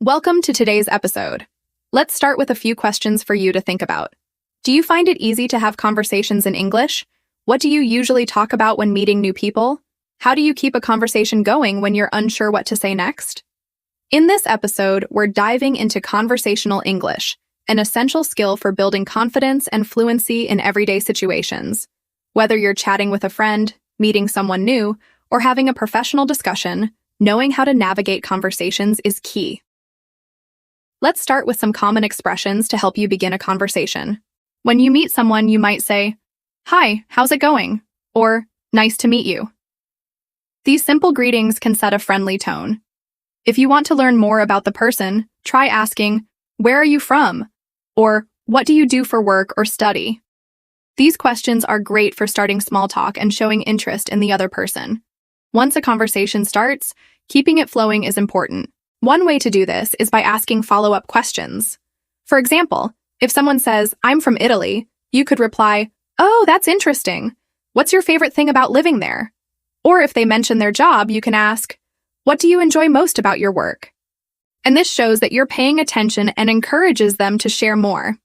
Welcome to today's episode. Let's start with a few questions for you to think about. Do you find it easy to have conversations in English? What do you usually talk about when meeting new people? How do you keep a conversation going when you're unsure what to say next? In this episode, we're diving into conversational English, an essential skill for building confidence and fluency in everyday situations. Whether you're chatting with a friend, meeting someone new, or having a professional discussion, knowing how to navigate conversations is key. Let's start with some common expressions to help you begin a conversation. When you meet someone, you might say, "Hi, how's it going?" or "Nice to meet you." These simple greetings can set a friendly tone. If you want to learn more about the person, try asking, "Where are you from?" or "What do you do for work or study?" These questions are great for starting small talk and showing interest in the other person. Once a conversation starts, keeping it flowing is important. One way to do this is by asking follow-up questions. For example, if someone says, "I'm from Italy," you could reply, "Oh, that's interesting. What's your favorite thing about living there?" Or if they mention their job, you can ask, "What do you enjoy most about your work?" And this shows that you're paying attention and encourages them to share more.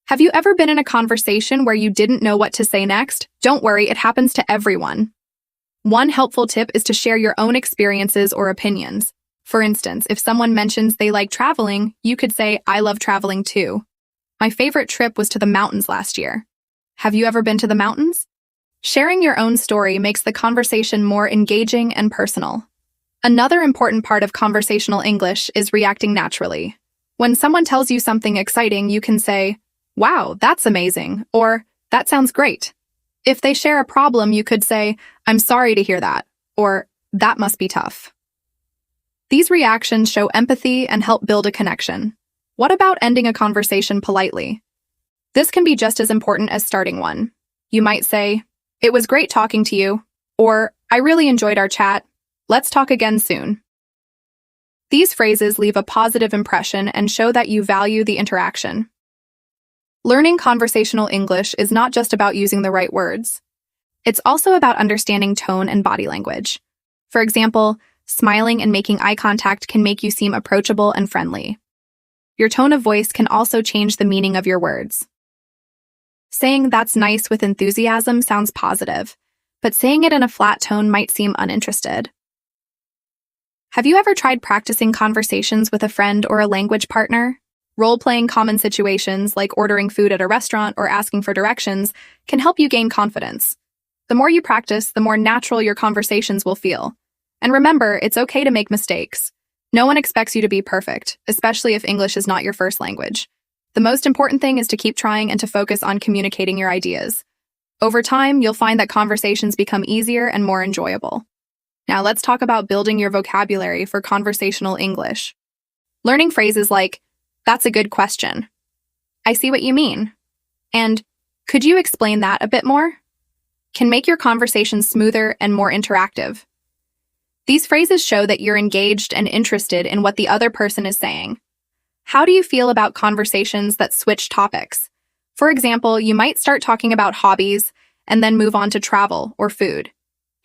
Have you ever been in a conversation where you didn't know what to say next? Don't worry, it happens to everyone. One helpful tip is to share your own experiences or opinions. For instance, if someone mentions they like traveling, you could say, "I love traveling too. My favorite trip was to the mountains last year." Have you ever been to the mountains? Sharing your own story makes the conversation more engaging and personal. Another important part of conversational English is reacting naturally. When someone tells you something exciting, you can say, "Wow, that's amazing," or "That sounds great." If they share a problem, you could say, "I'm sorry to hear that," or "That must be tough." These reactions show empathy and help build a connection. What about ending a conversation politely? This can be just as important as starting one. You might say, "It was great talking to you," or "I really enjoyed our chat. Let's talk again soon." These phrases leave a positive impression and show that you value the interaction. Learning conversational English is not just about using the right words. It's also about understanding tone and body language. For example, smiling and making eye contact can make you seem approachable and friendly. Your tone of voice can also change the meaning of your words. Saying "that's nice" with enthusiasm sounds positive, but saying it in a flat tone might seem uninterested. Have you ever tried practicing conversations with a friend or a language partner? Role-playing common situations like ordering food at a restaurant or asking for directions can help you gain confidence. The more you practice, the more natural your conversations will feel. And remember, it's okay to make mistakes. No one expects you to be perfect, especially if English is not your first language. The most important thing is to keep trying and to focus on communicating your ideas. Over time, you'll find that conversations become easier and more enjoyable. Now let's talk about building your vocabulary for conversational English. Learning phrases like, "That's a good question," "I see what you mean," and "Could you explain that a bit more?" can make your conversation smoother and more interactive. These phrases show that you're engaged and interested in what the other person is saying. How do you feel about conversations that switch topics? For example, you might start talking about hobbies and then move on to travel or food.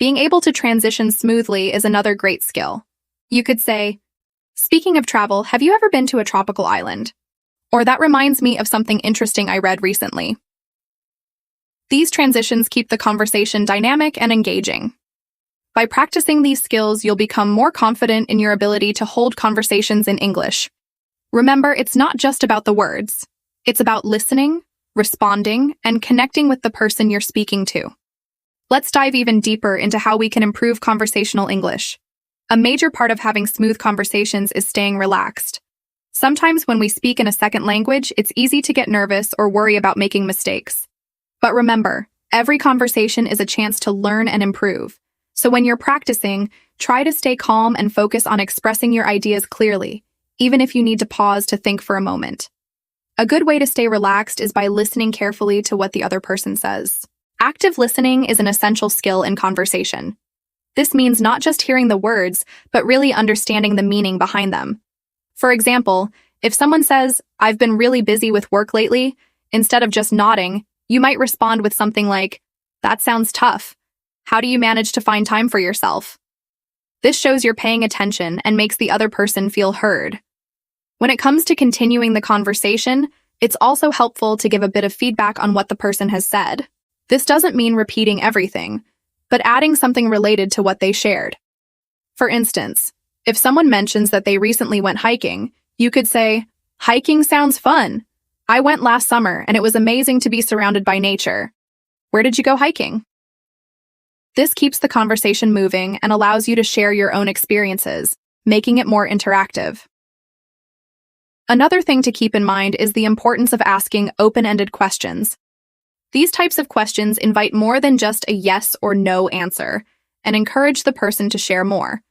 Being able to transition smoothly is another great skill. You could say, "Speaking of travel, have you ever been to a tropical island?" Or "That reminds me of something interesting I read recently." These transitions keep the conversation dynamic and engaging. By practicing these skills, you'll become more confident in your ability to hold conversations in English. Remember, it's not just about the words. It's about listening, responding, and connecting with the person you're speaking to. Let's dive even deeper into how we can improve conversational English. A major part of having smooth conversations is staying relaxed. Sometimes when we speak in a second language, it's easy to get nervous or worry about making mistakes. But remember, every conversation is a chance to learn and improve. So when you're practicing, try to stay calm and focus on expressing your ideas clearly, even if you need to pause to think for a moment. A good way to stay relaxed is by listening carefully to what the other person says. Active listening is an essential skill in conversation. This means not just hearing the words, but really understanding the meaning behind them. For example, if someone says, "I've been really busy with work lately," instead of just nodding, you might respond with something like, "That sounds tough. How do you manage to find time for yourself?" This shows you're paying attention and makes the other person feel heard. When it comes to continuing the conversation, it's also helpful to give a bit of feedback on what the person has said. This doesn't mean repeating everything, but adding something related to what they shared. For instance, if someone mentions that they recently went hiking, you could say, "Hiking sounds fun. I went last summer and it was amazing to be surrounded by nature. Where did you go hiking?" This keeps the conversation moving and allows you to share your own experiences, making it more interactive. Another thing to keep in mind is the importance of asking open-ended questions. These types of questions invite more than just a yes or no answer and encourage the person to share more.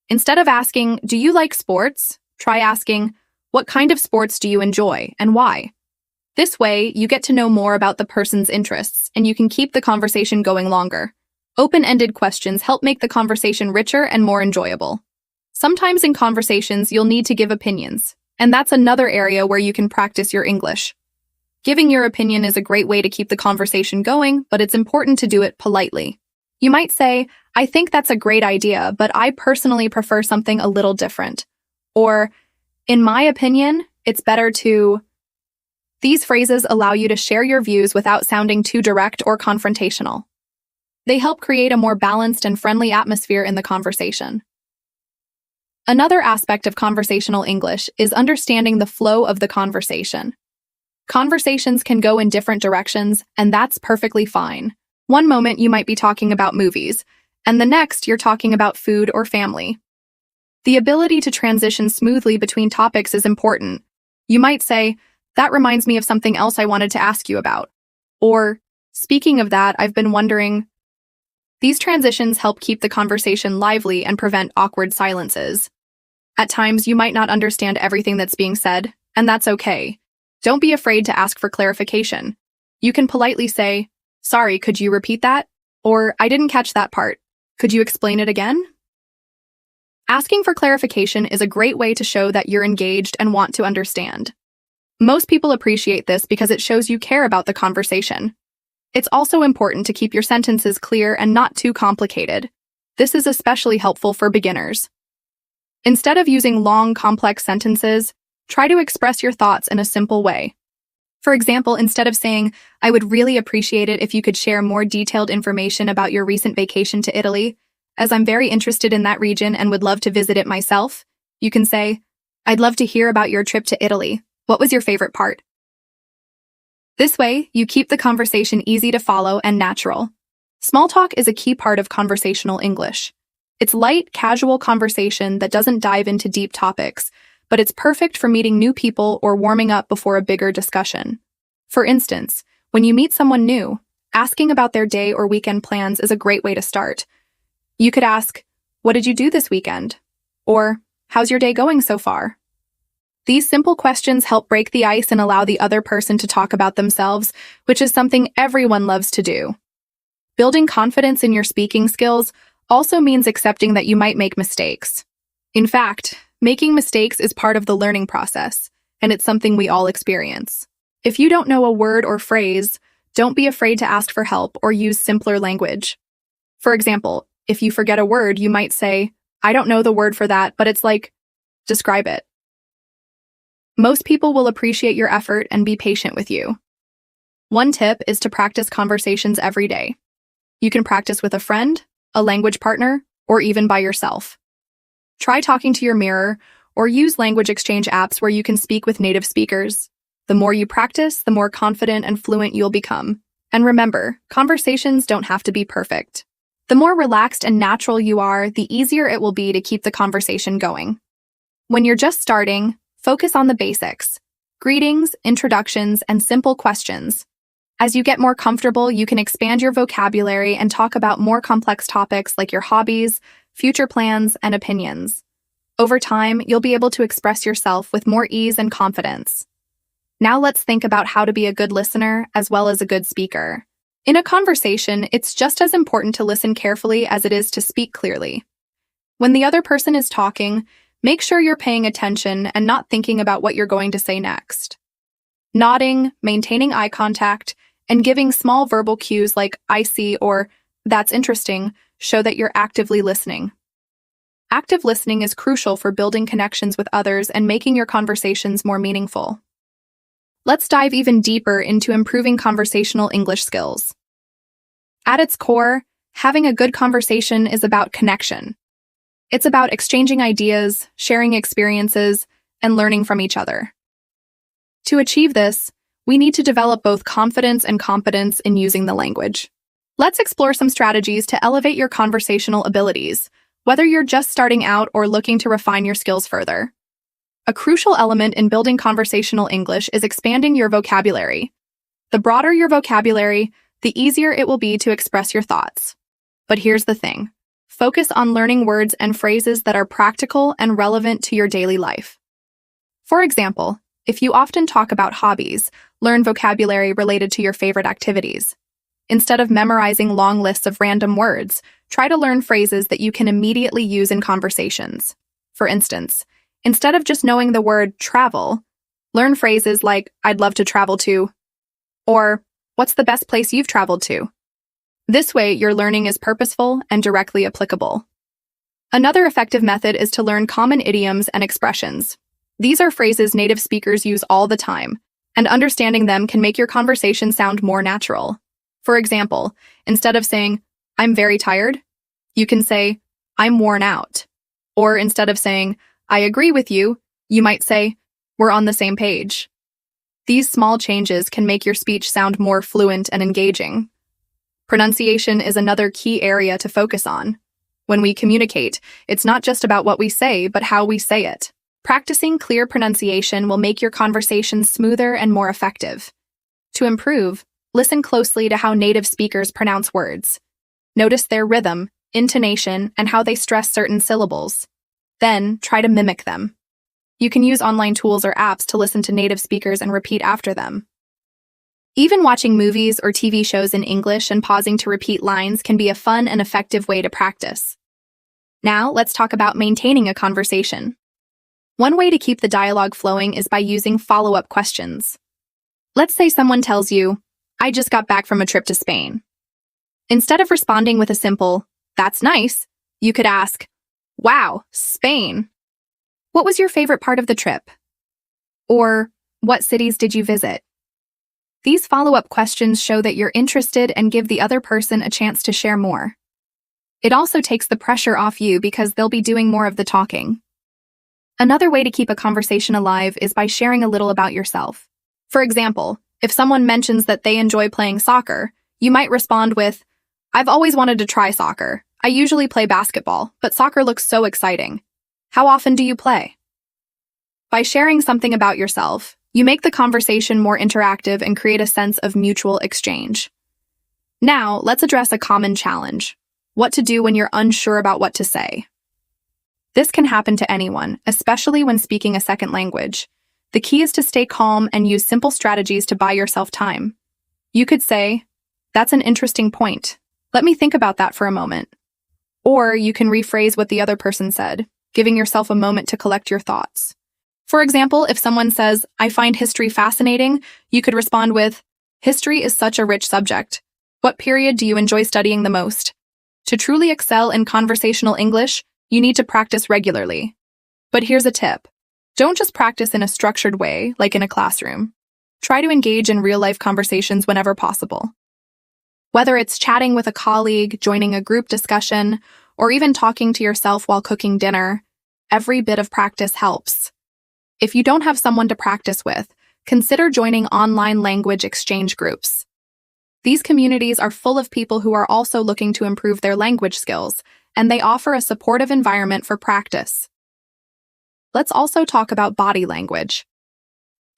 Instead of asking, "Do you like sports?" try asking, "What kind of sports do you enjoy and why?" This way, you get to know more about the person's interests and you can keep the conversation going longer. Open-ended questions help make the conversation richer and more enjoyable. Sometimes in conversations, you'll need to give opinions, and that's another area where you can practice your English. Giving your opinion is a great way to keep the conversation going, but it's important to do it politely. You might say, "I think that's a great idea, but I personally prefer something a little different." Or, "In my opinion, it's better to..." These phrases allow you to share your views without sounding too direct or confrontational. They help create a more balanced and friendly atmosphere in the conversation. Another aspect of conversational English is understanding the flow of the conversation. Conversations can go in different directions, and that's perfectly fine. One moment you might be talking about movies, and the next you're talking about food or family. The ability to transition smoothly between topics is important. You might say, "That reminds me of something else I wanted to ask you about." Or, "Speaking of that, I've been wondering..." These transitions help keep the conversation lively and prevent awkward silences. At times, you might not understand everything that's being said, and that's okay. Don't be afraid to ask for clarification. You can politely say, "Sorry, could you repeat that?" Or, "I didn't catch that part. Could you explain it again?" Asking for clarification is a great way to show that you're engaged and want to understand. Most people appreciate this because it shows you care about the conversation. It's also important to keep your sentences clear and not too complicated. This is especially helpful for beginners. Instead of using long, complex sentences, try to express your thoughts in a simple way. For example, instead of saying, "I would really appreciate it if you could share more detailed information about your recent vacation to Italy, as I'm very interested in that region and would love to visit it myself," you can say, "I'd love to hear about your trip to Italy. What was your favorite part?" This way, you keep the conversation easy to follow and natural. Small talk is a key part of conversational English. It's light, casual conversation that doesn't dive into deep topics, but it's perfect for meeting new people or warming up before a bigger discussion. For instance, when you meet someone new, asking about their day or weekend plans is a great way to start. You could ask, "What did you do this weekend?" Or, "How's your day going so far?" These simple questions help break the ice and allow the other person to talk about themselves, which is something everyone loves to do. Building confidence in your speaking skills also means accepting that you might make mistakes. In fact, making mistakes is part of the learning process, and it's something we all experience. If you don't know a word or phrase, don't be afraid to ask for help or use simpler language. For example, if you forget a word, you might say, "I don't know the word for that, but it's like..." Describe it. Most people will appreciate your effort and be patient with you. One tip is to practice conversations every day. You can practice with a friend, a language partner, or even by yourself. Try talking to your mirror or use language exchange apps where you can speak with native speakers. The more you practice, the more confident and fluent you'll become. And remember, conversations don't have to be perfect. The more relaxed and natural you are, the easier it will be to keep the conversation going. When you're just starting, focus on the basics: greetings, introductions, and simple questions. As you get more comfortable, you can expand your vocabulary and talk about more complex topics like your hobbies, future plans, and opinions. Over time, you'll be able to express yourself with more ease and confidence. Now let's think about how to be a good listener as well as a good speaker. In a conversation, it's just as important to listen carefully as it is to speak clearly. When the other person is talking, make sure you're paying attention and not thinking about what you're going to say next. Nodding, maintaining eye contact, and giving small verbal cues like "I see" or "That's interesting" show that you're actively listening. Active listening is crucial for building connections with others and making your conversations more meaningful. Let's dive even deeper into improving conversational English skills. At its core, having a good conversation is about connection. It's about exchanging ideas, sharing experiences, and learning from each other. To achieve this, we need to develop both confidence and competence in using the language. Let's explore some strategies to elevate your conversational abilities, whether you're just starting out or looking to refine your skills further. A crucial element in building conversational English is expanding your vocabulary. The broader your vocabulary, the easier it will be to express your thoughts. But here's the thing. Focus on learning words and phrases that are practical and relevant to your daily life. For example, if you often talk about hobbies, learn vocabulary related to your favorite activities. Instead of memorizing long lists of random words, try to learn phrases that you can immediately use in conversations. For instance, instead of just knowing the word travel, learn phrases like, I'd love to travel to, or, what's the best place you've traveled to? This way, your learning is purposeful and directly applicable. Another effective method is to learn common idioms and expressions. These are phrases native speakers use all the time, and understanding them can make your conversation sound more natural. For example, instead of saying, I'm very tired, you can say, I'm worn out. Or instead of saying, I agree with you, you might say, we're on the same page. These small changes can make your speech sound more fluent and engaging. Pronunciation is another key area to focus on. When we communicate, it's not just about what we say, but how we say it. Practicing clear pronunciation will make your conversation smoother and more effective. To improve, listen closely to how native speakers pronounce words. Notice their rhythm, intonation, and how they stress certain syllables. Then, try to mimic them. You can use online tools or apps to listen to native speakers and repeat after them. Even watching movies or TV shows in English and pausing to repeat lines can be a fun and effective way to practice. Now, let's talk about maintaining a conversation. One way to keep the dialogue flowing is by using follow-up questions. Let's say someone tells you, I just got back from a trip to Spain. Instead of responding with a simple, that's nice, you could ask, wow, Spain. What was your favorite part of the trip? Or, what cities did you visit? These follow-up questions show that you're interested and give the other person a chance to share more. It also takes the pressure off you because they'll be doing more of the talking. Another way to keep a conversation alive is by sharing a little about yourself. For example, if someone mentions that they enjoy playing soccer, you might respond with, I've always wanted to try soccer. I usually play basketball, but soccer looks so exciting. How often do you play? By sharing something about yourself, you make the conversation more interactive and create a sense of mutual exchange. Now, let's address a common challenge: what to do when you're unsure about what to say. This can happen to anyone, especially when speaking a second language. The key is to stay calm and use simple strategies to buy yourself time. You could say, that's an interesting point. Let me think about that for a moment. Or you can rephrase what the other person said, giving yourself a moment to collect your thoughts. For example, if someone says, I find history fascinating, you could respond with, history is such a rich subject. What period do you enjoy studying the most? To truly excel in conversational English, you need to practice regularly. But here's a tip. Don't just practice in a structured way, like in a classroom. Try to engage in real-life conversations whenever possible. Whether it's chatting with a colleague, joining a group discussion, or even talking to yourself while cooking dinner, every bit of practice helps. If you don't have someone to practice with, consider joining online language exchange groups. These communities are full of people who are also looking to improve their language skills, and they offer a supportive environment for practice. Let's also talk about body language.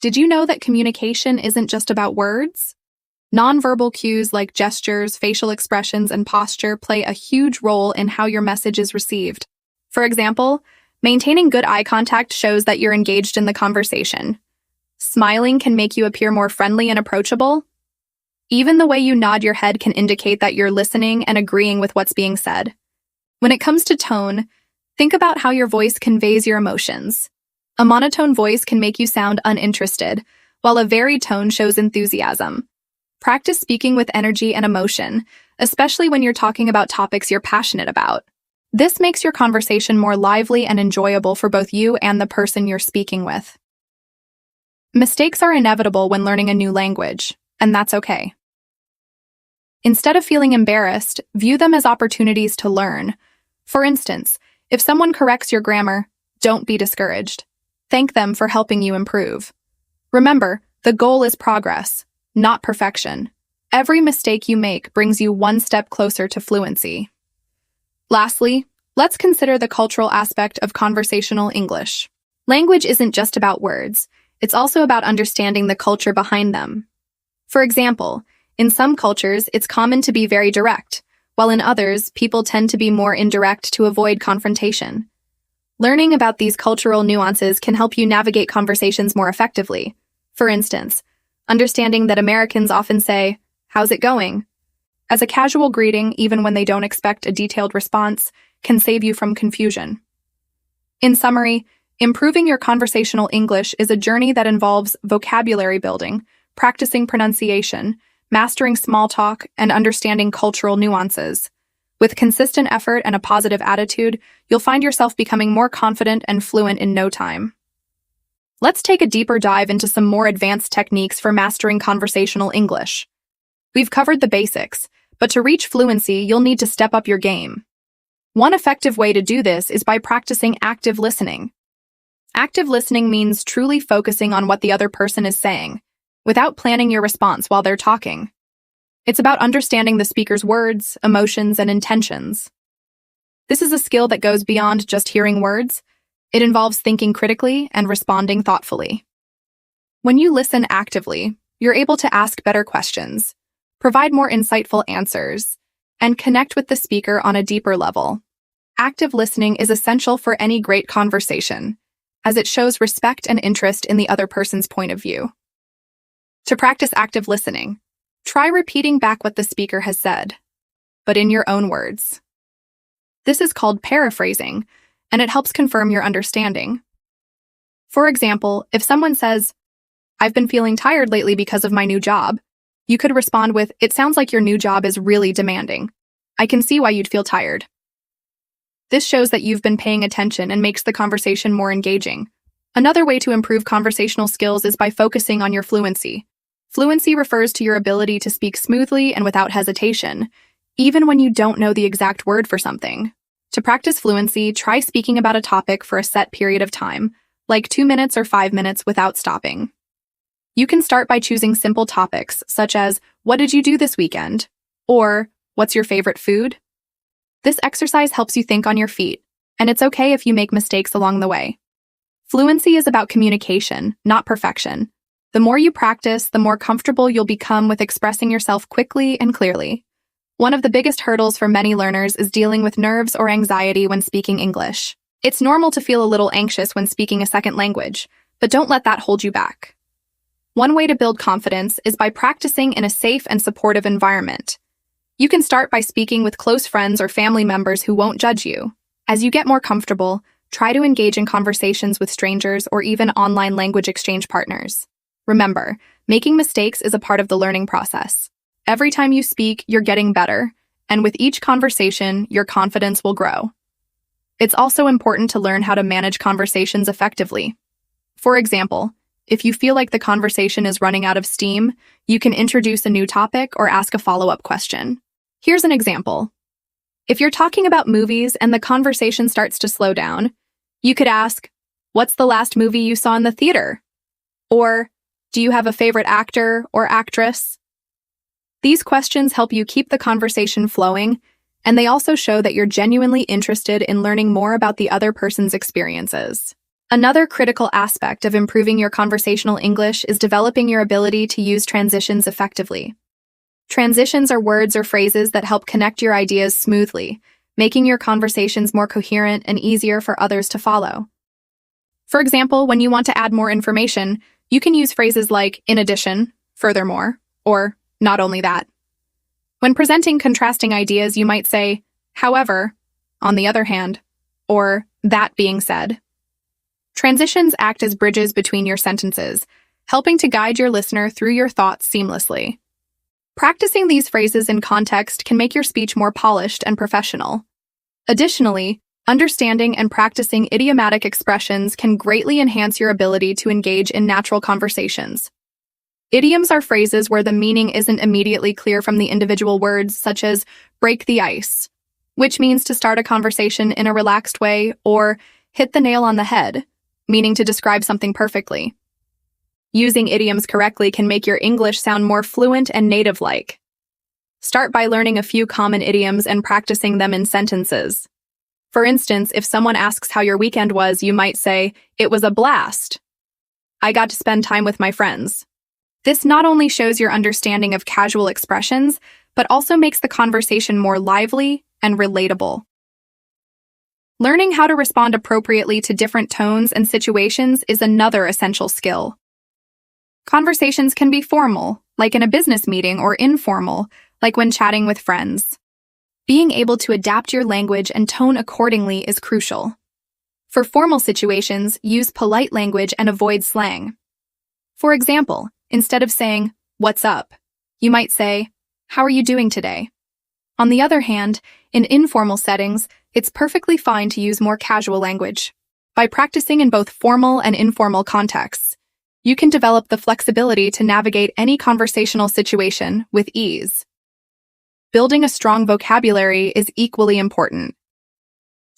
Did you know that communication isn't just about words? Nonverbal cues like gestures, facial expressions, and posture play a huge role in how your message is received. For example, maintaining good eye contact shows that you're engaged in the conversation. Smiling can make you appear more friendly and approachable. Even the way you nod your head can indicate that you're listening and agreeing with what's being said. When it comes to tone, think about how your voice conveys your emotions. A monotone voice can make you sound uninterested, while a varied tone shows enthusiasm. Practice speaking with energy and emotion, especially when you're talking about topics you're passionate about. This makes your conversation more lively and enjoyable for both you and the person you're speaking with. Mistakes are inevitable when learning a new language, and that's okay. Instead of feeling embarrassed, view them as opportunities to learn. For instance, if someone corrects your grammar, don't be discouraged. Thank them for helping you improve. Remember, the goal is progress, not perfection. Every mistake you make brings you one step closer to fluency. Lastly, let's consider the cultural aspect of conversational English. Language isn't just about words, it's also about understanding the culture behind them. For example, in some cultures, it's common to be very direct, while in others, people tend to be more indirect to avoid confrontation. Learning about these cultural nuances can help you navigate conversations more effectively. For instance, understanding that Americans often say, "How's it going?" as a casual greeting, even when they don't expect a detailed response, can save you from confusion. In summary, improving your conversational English is a journey that involves vocabulary building, practicing pronunciation, mastering small talk, and understanding cultural nuances. With consistent effort and a positive attitude, you'll find yourself becoming more confident and fluent in no time. Let's take a deeper dive into some more advanced techniques for mastering conversational English. We've covered the basics, but to reach fluency, you'll need to step up your game. One effective way to do this is by practicing active listening. Active listening means truly focusing on what the other person is saying, without planning your response while they're talking. It's about understanding the speaker's words, emotions, and intentions. This is a skill that goes beyond just hearing words. It involves thinking critically and responding thoughtfully. When you listen actively, you're able to ask better questions, provide more insightful answers, and connect with the speaker on a deeper level. Active listening is essential for any great conversation, as it shows respect and interest in the other person's point of view. To practice active listening, try repeating back what the speaker has said, but in your own words. This is called paraphrasing, and it helps confirm your understanding. For example, if someone says, "I've been feeling tired lately because of my new job," you could respond with, "It sounds like your new job is really demanding. I can see why you'd feel tired." This shows that you've been paying attention and makes the conversation more engaging. Another way to improve conversational skills is by focusing on your fluency. Fluency refers to your ability to speak smoothly and without hesitation, even when you don't know the exact word for something. To practice fluency, try speaking about a topic for a set period of time, like 2 minutes or 5 minutes without stopping. You can start by choosing simple topics, such as, "What did you do this weekend?" or "What's your favorite food?" This exercise helps you think on your feet, and it's okay if you make mistakes along the way. Fluency is about communication, not perfection. The more you practice, the more comfortable you'll become with expressing yourself quickly and clearly. One of the biggest hurdles for many learners is dealing with nerves or anxiety when speaking English. It's normal to feel a little anxious when speaking a second language, but don't let that hold you back. One way to build confidence is by practicing in a safe and supportive environment. You can start by speaking with close friends or family members who won't judge you. As you get more comfortable, try to engage in conversations with strangers or even online language exchange partners. Remember, making mistakes is a part of the learning process. Every time you speak, you're getting better, and with each conversation, your confidence will grow. It's also important to learn how to manage conversations effectively. For example, if you feel like the conversation is running out of steam, you can introduce a new topic or ask a follow-up question. Here's an example. If you're talking about movies and the conversation starts to slow down, you could ask, "What's the last movie you saw in the theater?" Or, "Do you have a favorite actor or actress?" These questions help you keep the conversation flowing, and they also show that you're genuinely interested in learning more about the other person's experiences. Another critical aspect of improving your conversational English is developing your ability to use transitions effectively. Transitions are words or phrases that help connect your ideas smoothly, making your conversations more coherent and easier for others to follow. For example, when you want to add more information, you can use phrases like "in addition," "furthermore," or "not only that." When presenting contrasting ideas, you might say, "However," "on the other hand," or "that being said." Transitions act as bridges between your sentences, helping to guide your listener through your thoughts seamlessly. Practicing these phrases in context can make your speech more polished and professional. Additionally, understanding and practicing idiomatic expressions can greatly enhance your ability to engage in natural conversations. Idioms are phrases where the meaning isn't immediately clear from the individual words, such as break the ice, which means to start a conversation in a relaxed way, or hit the nail on the head, meaning to describe something perfectly. Using idioms correctly can make your English sound more fluent and native-like. Start by learning a few common idioms and practicing them in sentences. For instance, if someone asks how your weekend was, you might say, "It was a blast. I got to spend time with my friends." This not only shows your understanding of casual expressions, but also makes the conversation more lively and relatable. Learning how to respond appropriately to different tones and situations is another essential skill. Conversations can be formal, like in a business meeting, or informal, like when chatting with friends. Being able to adapt your language and tone accordingly is crucial. For formal situations, use polite language and avoid slang. For example, instead of saying, "What's up?" you might say, "How are you doing today?" On the other hand, in informal settings, it's perfectly fine to use more casual language. By practicing in both formal and informal contexts, you can develop the flexibility to navigate any conversational situation with ease. Building a strong vocabulary is equally important.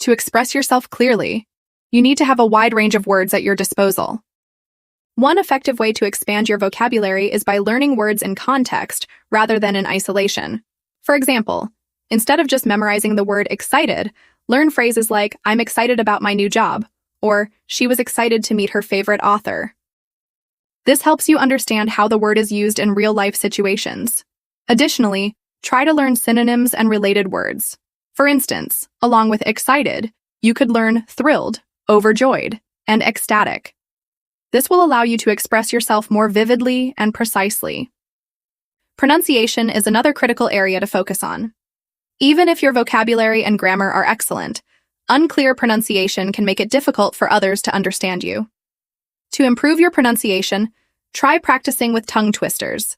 To express yourself clearly, you need to have a wide range of words at your disposal. One effective way to expand your vocabulary is by learning words in context rather than in isolation. For example, instead of just memorizing the word excited, learn phrases like, "I'm excited about my new job," or "She was excited to meet her favorite author." This helps you understand how the word is used in real-life situations. Additionally, try to learn synonyms and related words. For instance, along with excited, you could learn thrilled, overjoyed, and ecstatic. This will allow you to express yourself more vividly and precisely. Pronunciation is another critical area to focus on. Even if your vocabulary and grammar are excellent, unclear pronunciation can make it difficult for others to understand you. To improve your pronunciation, try practicing with tongue twisters,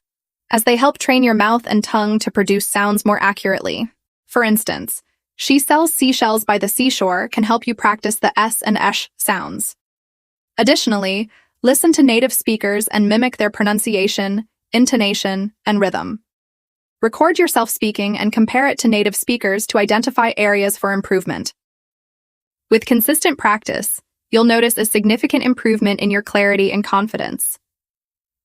as they help train your mouth and tongue to produce sounds more accurately. For instance, "She sells seashells by the seashore" can help you practice the S and sh sounds. Additionally, listen to native speakers and mimic their pronunciation, intonation, and rhythm. Record yourself speaking and compare it to native speakers to identify areas for improvement. With consistent practice, you'll notice a significant improvement in your clarity and confidence.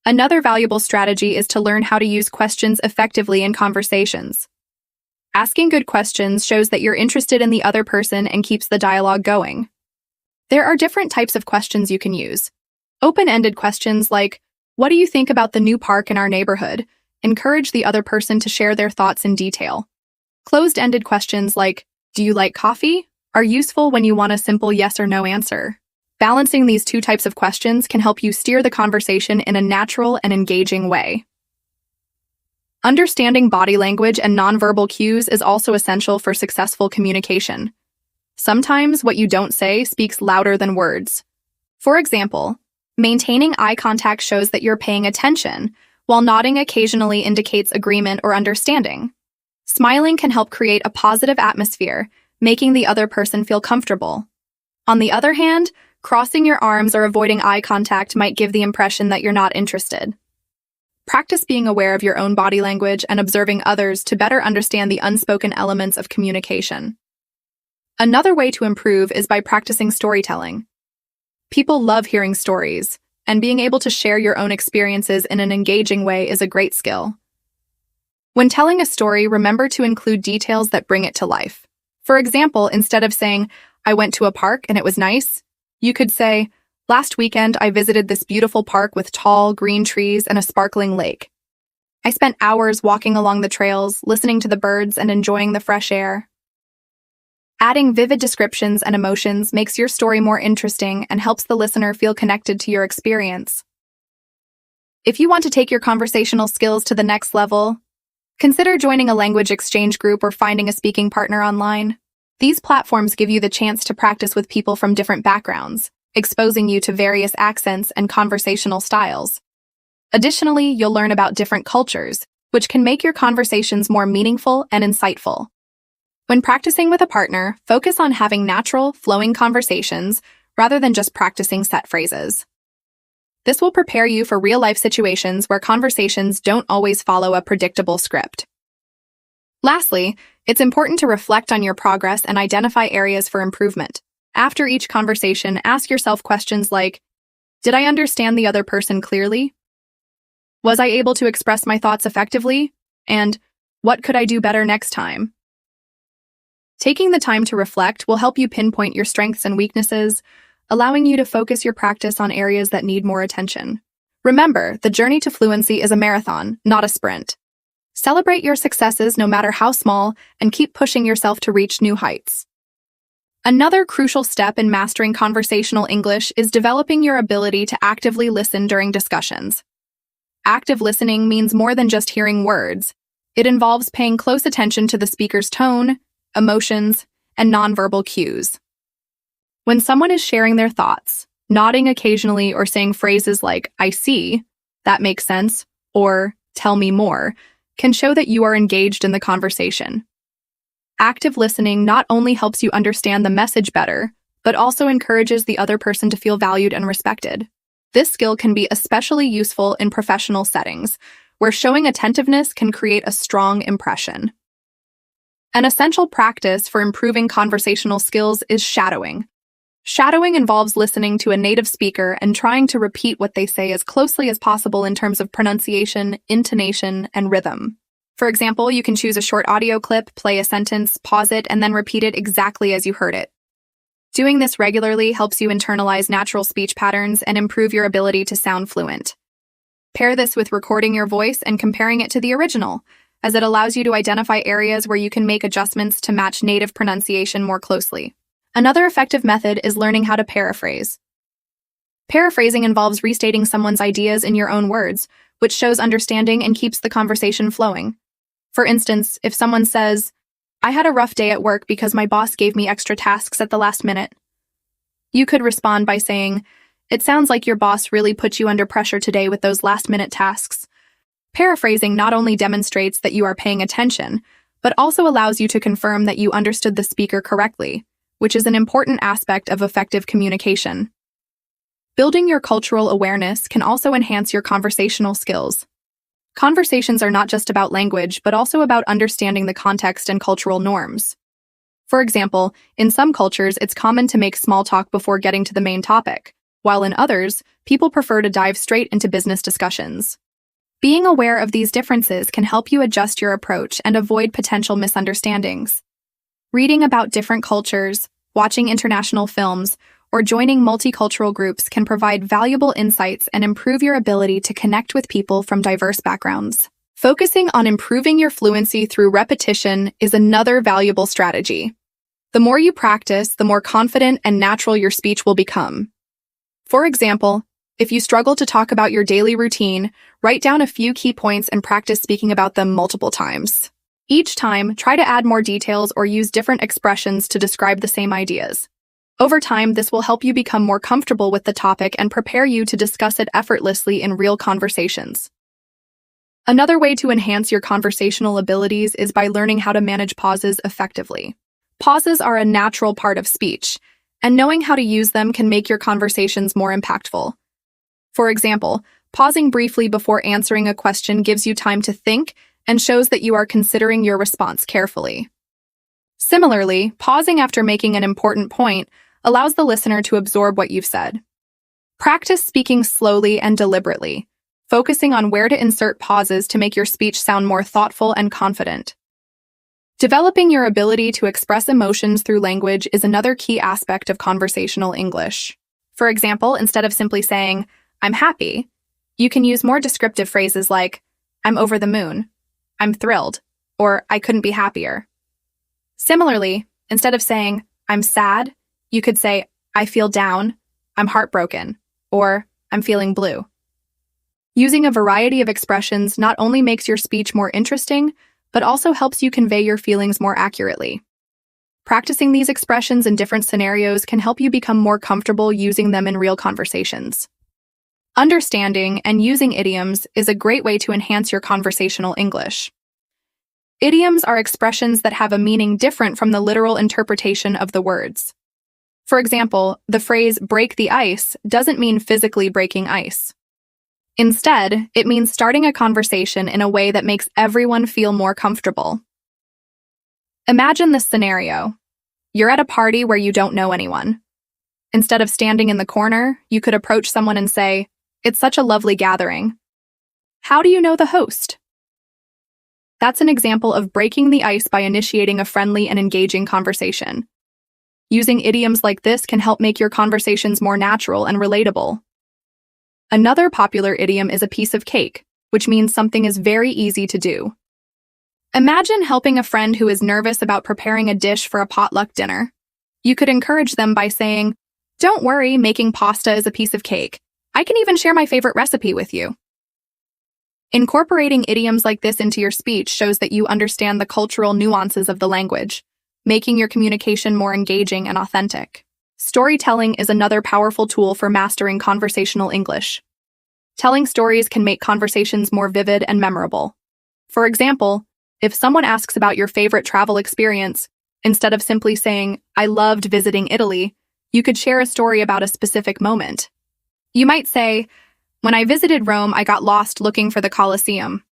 Another valuable strategy is to learn how to use questions effectively in conversations. Asking good questions shows that you're interested in the other person and keeps the dialogue going. There are different types of questions you can use. Open-ended questions like, "What do you think about the new park in our neighborhood?" encourage the other person to share their thoughts in detail. Closed-ended questions like, "Do you like coffee?" are useful when you want a simple yes or no answer. Balancing these two types of questions can help you steer the conversation in a natural and engaging way. Understanding body language and nonverbal cues is also essential for successful communication. Sometimes what you don't say speaks louder than words. For example, maintaining eye contact shows that you're paying attention, while nodding occasionally indicates agreement or understanding. Smiling can help create a positive atmosphere, making the other person feel comfortable. On the other hand, crossing your arms or avoiding eye contact might give the impression that you're not interested. Practice being aware of your own body language and observing others to better understand the unspoken elements of communication. Another way to improve is by practicing storytelling. People love hearing stories, and being able to share your own experiences in an engaging way is a great skill. When telling a story, remember to include details that bring it to life. For example, instead of saying, "I went to a park and it was nice," you could say, "Last weekend I visited this beautiful park with tall, green trees and a sparkling lake. I spent hours walking along the trails, listening to the birds and enjoying the fresh air." Adding vivid descriptions and emotions makes your story more interesting and helps the listener feel connected to your experience. If you want to take your conversational skills to the next level, consider joining a language exchange group or finding a speaking partner online. These platforms give you the chance to practice with people from different backgrounds, exposing you to various accents and conversational styles. Additionally, you'll learn about different cultures, which can make your conversations more meaningful and insightful. When practicing with a partner, focus on having natural, flowing conversations rather than just practicing set phrases. This will prepare you for real-life situations where conversations don't always follow a predictable script. Lastly, it's important to reflect on your progress and identify areas for improvement. After each conversation, ask yourself questions like, did I understand the other person clearly? Was I able to express my thoughts effectively? And what could I do better next time? Taking the time to reflect will help you pinpoint your strengths and weaknesses, allowing you to focus your practice on areas that need more attention. Remember, the journey to fluency is a marathon, not a sprint. Celebrate your successes no matter how small, and keep pushing yourself to reach new heights. Another crucial step in mastering conversational English is developing your ability to actively listen during discussions. Active listening means more than just hearing words. It involves paying close attention to the speaker's tone, emotions, and nonverbal cues. When someone is sharing their thoughts, nodding occasionally or saying phrases like, I see, that makes sense, or tell me more, can show that you are engaged in the conversation. Active listening not only helps you understand the message better, but also encourages the other person to feel valued and respected. This skill can be especially useful in professional settings, where showing attentiveness can create a strong impression. An essential practice for improving conversational skills is shadowing. Shadowing involves listening to a native speaker and trying to repeat what they say as closely as possible in terms of pronunciation, intonation, and rhythm. For example, you can choose a short audio clip, play a sentence, pause it, and then repeat it exactly as you heard it. Doing this regularly helps you internalize natural speech patterns and improve your ability to sound fluent. Pair this with recording your voice and comparing it to the original, as it allows you to identify areas where you can make adjustments to match native pronunciation more closely. Another effective method is learning how to paraphrase. Paraphrasing involves restating someone's ideas in your own words, which shows understanding and keeps the conversation flowing. For instance, if someone says, I had a rough day at work because my boss gave me extra tasks at the last minute, you could respond by saying, it sounds like your boss really put you under pressure today with those last-minute tasks. Paraphrasing not only demonstrates that you are paying attention, but also allows you to confirm that you understood the speaker correctly, which is an important aspect of effective communication. Building your cultural awareness can also enhance your conversational skills. Conversations are not just about language, but also about understanding the context and cultural norms. For example, in some cultures, it's common to make small talk before getting to the main topic, while in others, people prefer to dive straight into business discussions. Being aware of these differences can help you adjust your approach and avoid potential misunderstandings. Reading about different cultures, watching international films, or joining multicultural groups can provide valuable insights and improve your ability to connect with people from diverse backgrounds. Focusing on improving your fluency through repetition is another valuable strategy. The more you practice, the more confident and natural your speech will become. For example, if you struggle to talk about your daily routine, write down a few key points and practice speaking about them multiple times. Each time, try to add more details or use different expressions to describe the same ideas. Over time, this will help you become more comfortable with the topic and prepare you to discuss it effortlessly in real conversations. Another way to enhance your conversational abilities is by learning how to manage pauses effectively. Pauses are a natural part of speech, and knowing how to use them can make your conversations more impactful. For example, pausing briefly before answering a question gives you time to think and shows that you are considering your response carefully. Similarly, pausing after making an important point allows the listener to absorb what you've said. Practice speaking slowly and deliberately, focusing on where to insert pauses to make your speech sound more thoughtful and confident. Developing your ability to express emotions through language is another key aspect of conversational English. For example, instead of simply saying, I'm happy, you can use more descriptive phrases like, I'm over the moon, I'm thrilled, or I couldn't be happier. Similarly, instead of saying, I'm sad, you could say, I feel down, I'm heartbroken, or I'm feeling blue. Using a variety of expressions not only makes your speech more interesting, but also helps you convey your feelings more accurately. Practicing these expressions in different scenarios can help you become more comfortable using them in real conversations. Understanding and using idioms is a great way to enhance your conversational English. Idioms are expressions that have a meaning different from the literal interpretation of the words. For example, the phrase break the ice doesn't mean physically breaking ice. Instead, it means starting a conversation in a way that makes everyone feel more comfortable. Imagine this scenario. You're at a party where you don't know anyone. Instead of standing in the corner, you could approach someone and say, "It's such a lovely gathering. How do you know the host?" That's an example of breaking the ice by initiating a friendly and engaging conversation. Using idioms like this can help make your conversations more natural and relatable. Another popular idiom is a piece of cake, which means something is very easy to do. Imagine helping a friend who is nervous about preparing a dish for a potluck dinner. You could encourage them by saying, "Don't worry, making pasta is a piece of cake. I can even share my favorite recipe with you." Incorporating idioms like this into your speech shows that you understand the cultural nuances of the language, making your communication more engaging and authentic. Storytelling is another powerful tool for mastering conversational English. Telling stories can make conversations more vivid and memorable. For example, if someone asks about your favorite travel experience, instead of simply saying, "I loved visiting Italy," you could share a story about a specific moment. You might say, "When I visited Rome, I got lost looking for the Colosseum.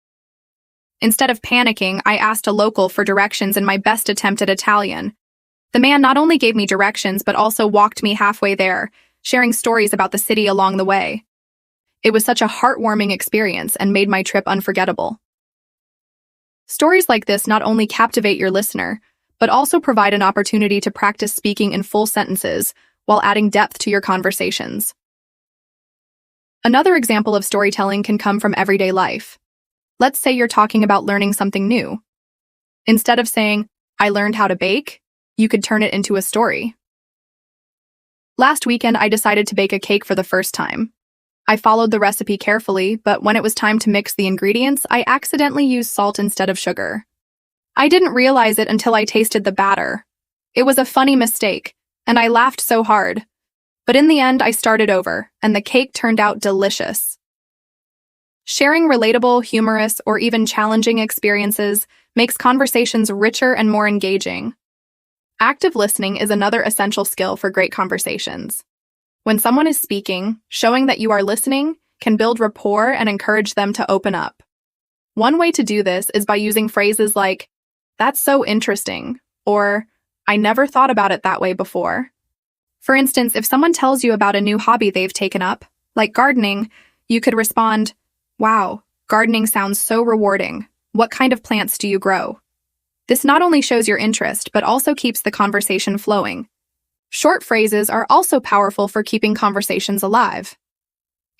Instead of panicking, I asked a local for directions in my best attempt at Italian. The man not only gave me directions, but also walked me halfway there, sharing stories about the city along the way. It was such a heartwarming experience and made my trip unforgettable." Stories like this not only captivate your listener, but also provide an opportunity to practice speaking in full sentences while adding depth to your conversations. Another example of storytelling can come from everyday life. Let's say you're talking about learning something new. Instead of saying, "I learned how to bake," you could turn it into a story. Last weekend, I decided to bake a cake for the first time. I followed the recipe carefully, but when it was time to mix the ingredients, I accidentally used salt instead of sugar. I didn't realize it until I tasted the batter. It was a funny mistake, and I laughed so hard. But in the end, I started over, and the cake turned out delicious. Sharing relatable, humorous, or even challenging experiences makes conversations richer and more engaging. Active listening is another essential skill for great conversations. When someone is speaking, showing that you are listening can build rapport and encourage them to open up. One way to do this is by using phrases like, "That's so interesting," or "I never thought about it that way before." For instance, if someone tells you about a new hobby they've taken up, like gardening, you could respond, "Wow, gardening sounds so rewarding. What kind of plants do you grow?" This not only shows your interest, but also keeps the conversation flowing. Short phrases are also powerful for keeping conversations alive.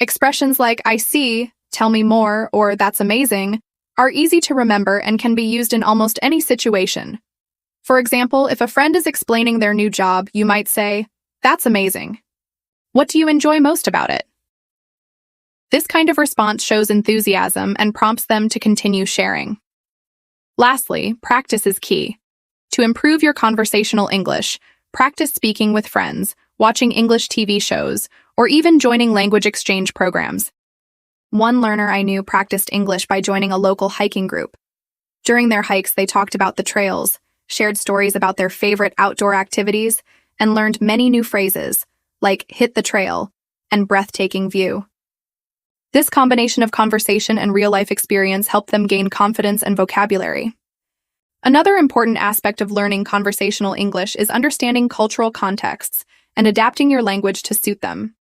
Expressions like "I see," "Tell me more," or "That's amazing" are easy to remember and can be used in almost any situation. For example, if a friend is explaining their new job, you might say, "That's amazing. What do you enjoy most about it?" This kind of response shows enthusiasm and prompts them to continue sharing. Lastly, practice is key. To improve your conversational English, practice speaking with friends, watching English TV shows, or even joining language exchange programs. One learner I knew practiced English by joining a local hiking group. During their hikes, they talked about the trails, shared stories about their favorite outdoor activities, and learned many new phrases, like "hit the trail" and "breathtaking view." This combination of conversation and real-life experience helped them gain confidence and vocabulary. Another important aspect of learning conversational English is understanding cultural contexts and adapting your language to suit them.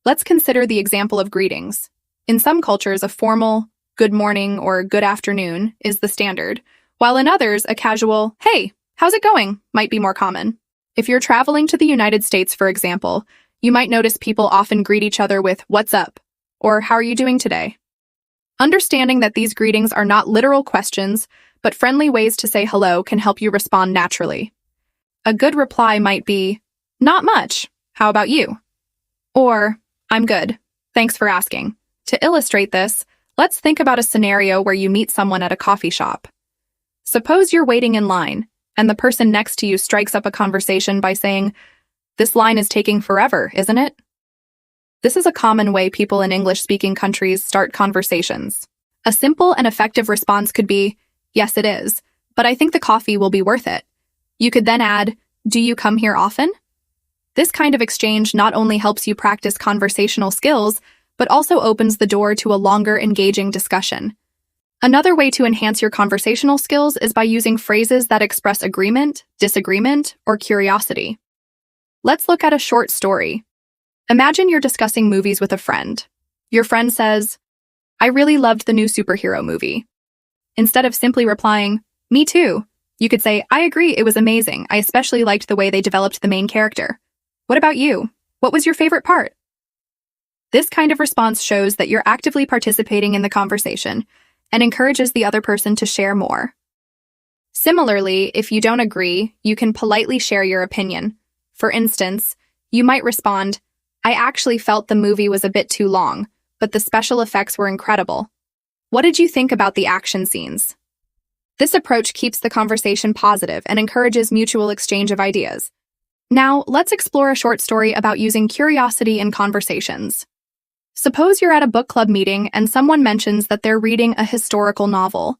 Let's consider the example of greetings. In some cultures, a formal "good morning" or "good afternoon" is the standard, while in others, a casual "hey, how's it going" might be more common. If you're traveling to the United States, for example, you might notice people often greet each other with "what's up?" or "how are you doing today?" Understanding that these greetings are not literal questions, but friendly ways to say hello can help you respond naturally. A good reply might be, "Not much. How about you?" Or, "I'm good. Thanks for asking." To illustrate this, let's think about a scenario where you meet someone at a coffee shop. Suppose you're waiting in line, and the person next to you strikes up a conversation by saying, "This line is taking forever, isn't it?" This is a common way people in English-speaking countries start conversations. A simple and effective response could be, "Yes, it is. but I think the coffee will be worth it. You could then add, do you come here often? This kind of exchange not only helps you practice conversational skills, but also opens the door to a longer, engaging discussion. Another way to enhance your conversational skills is by using phrases that express agreement, disagreement, or curiosity. Let's look at a short story. Imagine you're discussing movies with a friend. Your friend says, I really loved the new superhero movie. Instead of simply replying, me too, you could say, I agree, it was amazing. I especially liked the way they developed the main character. What about you? What was your favorite part? This kind of response shows that you're actively participating in the conversation and encourages the other person to share more. Similarly, if you don't agree, you can politely share your opinion. For instance, you might respond, I actually felt the movie was a bit too long, but the special effects were incredible. What did you think about the action scenes? This approach keeps the conversation positive and encourages mutual exchange of ideas. Now, let's explore a short story about using curiosity in conversations. Suppose you're at a book club meeting and someone mentions that they're reading a historical novel.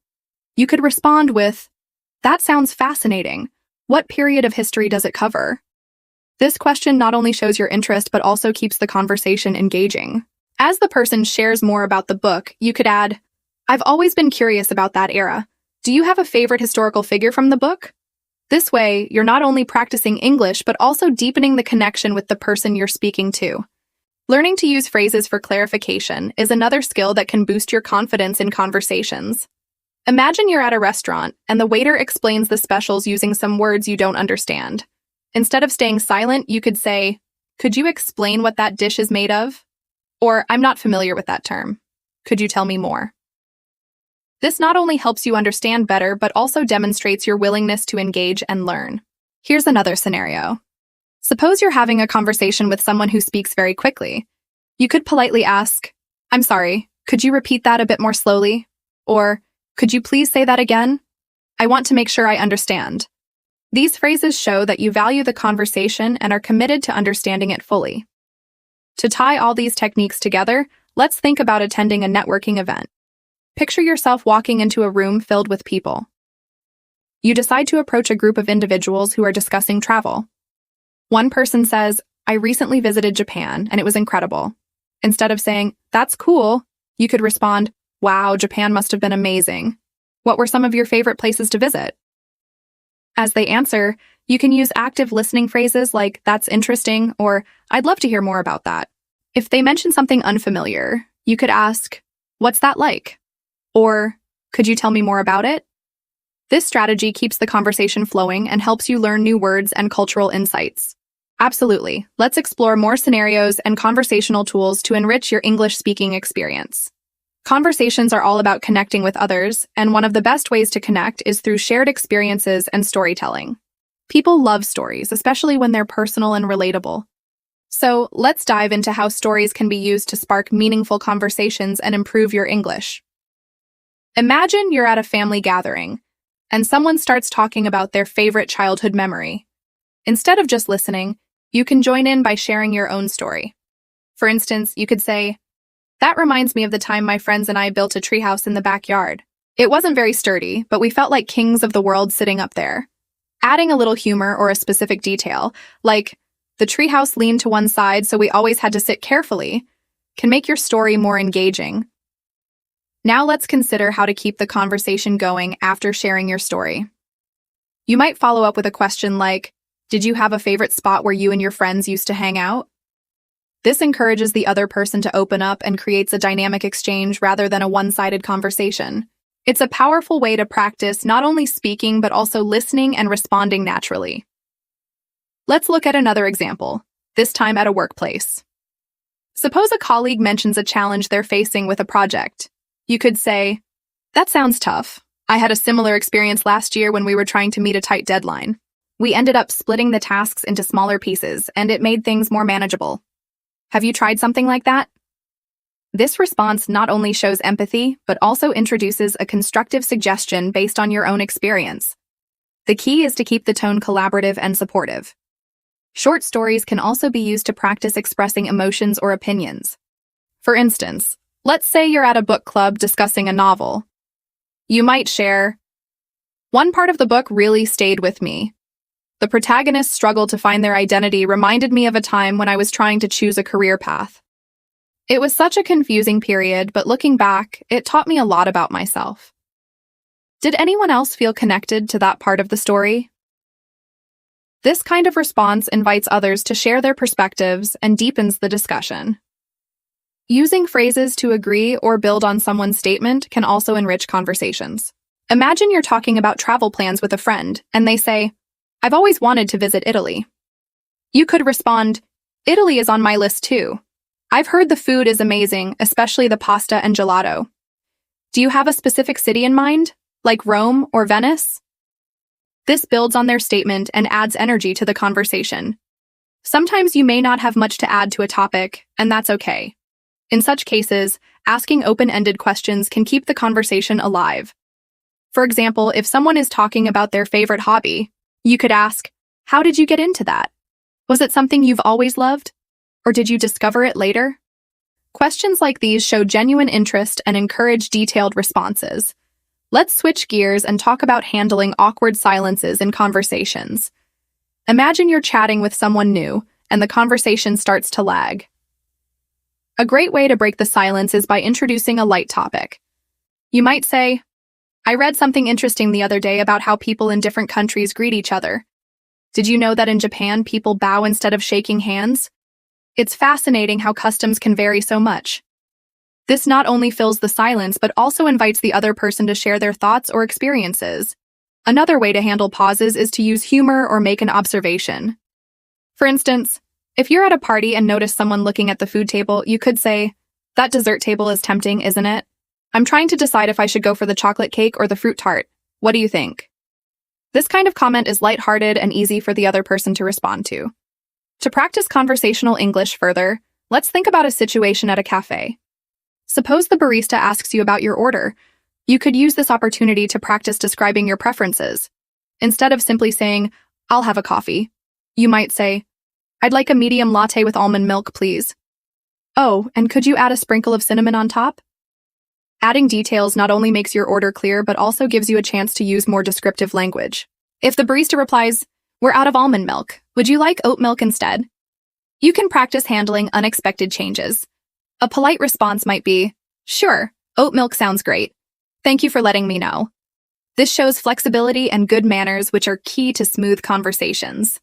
You could respond with, that sounds fascinating. What period of history does it cover? This question not only shows your interest but also keeps the conversation engaging. As the person shares more about the book, you could add, I've always been curious about that era. Do you have a favorite historical figure from the book? This way, you're not only practicing English but also deepening the connection with the person you're speaking to. Learning to use phrases for clarification is another skill that can boost your confidence in conversations. Imagine you're at a restaurant and the waiter explains the specials using some words you don't understand. Instead of staying silent, you could say, could you explain what that dish is made of? Or, I'm not familiar with that term. Could you tell me more? This not only helps you understand better, but also demonstrates your willingness to engage and learn. Here's another scenario. Suppose you're having a conversation with someone who speaks very quickly. You could politely ask, I'm sorry, could you repeat that a bit more slowly? Or, could you please say that again? I want to make sure I understand. These phrases show that you value the conversation and are committed to understanding it fully. To tie all these techniques together, let's think about attending a networking event. Picture yourself walking into a room filled with people. You decide to approach a group of individuals who are discussing travel. One person says, I recently visited Japan and it was incredible. Instead of saying, that's cool, you could respond, wow, Japan must have been amazing. What were some of your favorite places to visit? As they answer, you can use active listening phrases like, that's interesting, or I'd love to hear more about that. If they mention something unfamiliar, you could ask, what's that like? Or, could you tell me more about it? This strategy keeps the conversation flowing and helps you learn new words and cultural insights. Absolutely. Let's explore more scenarios and conversational tools to enrich your English speaking experience. Conversations are all about connecting with others, and one of the best ways to connect is through shared experiences and storytelling. People love stories, especially when they're personal and relatable. So, let's dive into how stories can be used to spark meaningful conversations and improve your English. Imagine you're at a family gathering, and someone starts talking about their favorite childhood memory. Instead of just listening, you can join in by sharing your own story. For instance, you could say, that reminds me of the time my friends and I built a treehouse in the backyard. It wasn't very sturdy, but we felt like kings of the world sitting up there. Adding a little humor or a specific detail, like, the treehouse leaned to one side so we always had to sit carefully, can make your story more engaging. Now let's consider how to keep the conversation going after sharing your story. You might follow up with a question like, did you have a favorite spot where you and your friends used to hang out? This encourages the other person to open up and creates a dynamic exchange rather than a one-sided conversation. It's a powerful way to practice not only speaking but also listening and responding naturally. Let's look at another example, this time at a workplace. Suppose a colleague mentions a challenge they're facing with a project. You could say, that sounds tough. I had a similar experience last year when we were trying to meet a tight deadline. We ended up splitting the tasks into smaller pieces, and it made things more manageable. Have you tried something like that? This response not only shows empathy, but also introduces a constructive suggestion based on your own experience. The key is to keep the tone collaborative and supportive. Short stories can also be used to practice expressing emotions or opinions. For instance, let's say you're at a book club discussing a novel. You might share, One part of the book really stayed with me. The protagonist's struggle to find their identity reminded me of a time when I was trying to choose a career path. It was such a confusing period, but looking back, it taught me a lot about myself. Did anyone else feel connected to that part of the story? This kind of response invites others to share their perspectives and deepens the discussion. Using phrases to agree or build on someone's statement can also enrich conversations. Imagine you're talking about travel plans with a friend, and they say, "I've always wanted to visit Italy." You could respond, "Italy is on my list too. I've heard the food is amazing, especially the pasta and gelato. Do you have a specific city in mind, like Rome or Venice?" This builds on their statement and adds energy to the conversation. Sometimes you may not have much to add to a topic, and that's okay. In such cases, asking open-ended questions can keep the conversation alive. For example, if someone is talking about their favorite hobby, you could ask, "How did you get into that? Was it something you've always loved? Or did you discover it later?" Questions like these show genuine interest and encourage detailed responses. Let's switch gears and talk about handling awkward silences in conversations. Imagine you're chatting with someone new, and the conversation starts to lag. A great way to break the silence is by introducing a light topic. You might say, "I read something interesting the other day about how people in different countries greet each other. Did you know that in Japan people bow instead of shaking hands? It's fascinating how customs can vary so much." This not only fills the silence, but also invites the other person to share their thoughts or experiences. Another way to handle pauses is to use humor or make an observation. For instance, if you're at a party and notice someone looking at the food table, you could say, "That dessert table is tempting, isn't it? I'm trying to decide if I should go for the chocolate cake or the fruit tart. What do you think?" This kind of comment is lighthearted and easy for the other person to respond to. To practice conversational English further, let's think about a situation at a cafe. Suppose the barista asks you about your order. You could use this opportunity to practice describing your preferences. Instead of simply saying, "I'll have a coffee," you might say, "I'd like a medium latte with almond milk, please. Oh, and could you add a sprinkle of cinnamon on top?" Adding details not only makes your order clear, but also gives you a chance to use more descriptive language. If the barista replies, "We're out of almond milk. Would you like oat milk instead?" You can practice handling unexpected changes. A polite response might be, "Sure, oat milk sounds great. Thank you for letting me know." This shows flexibility and good manners, which are key to smooth conversations.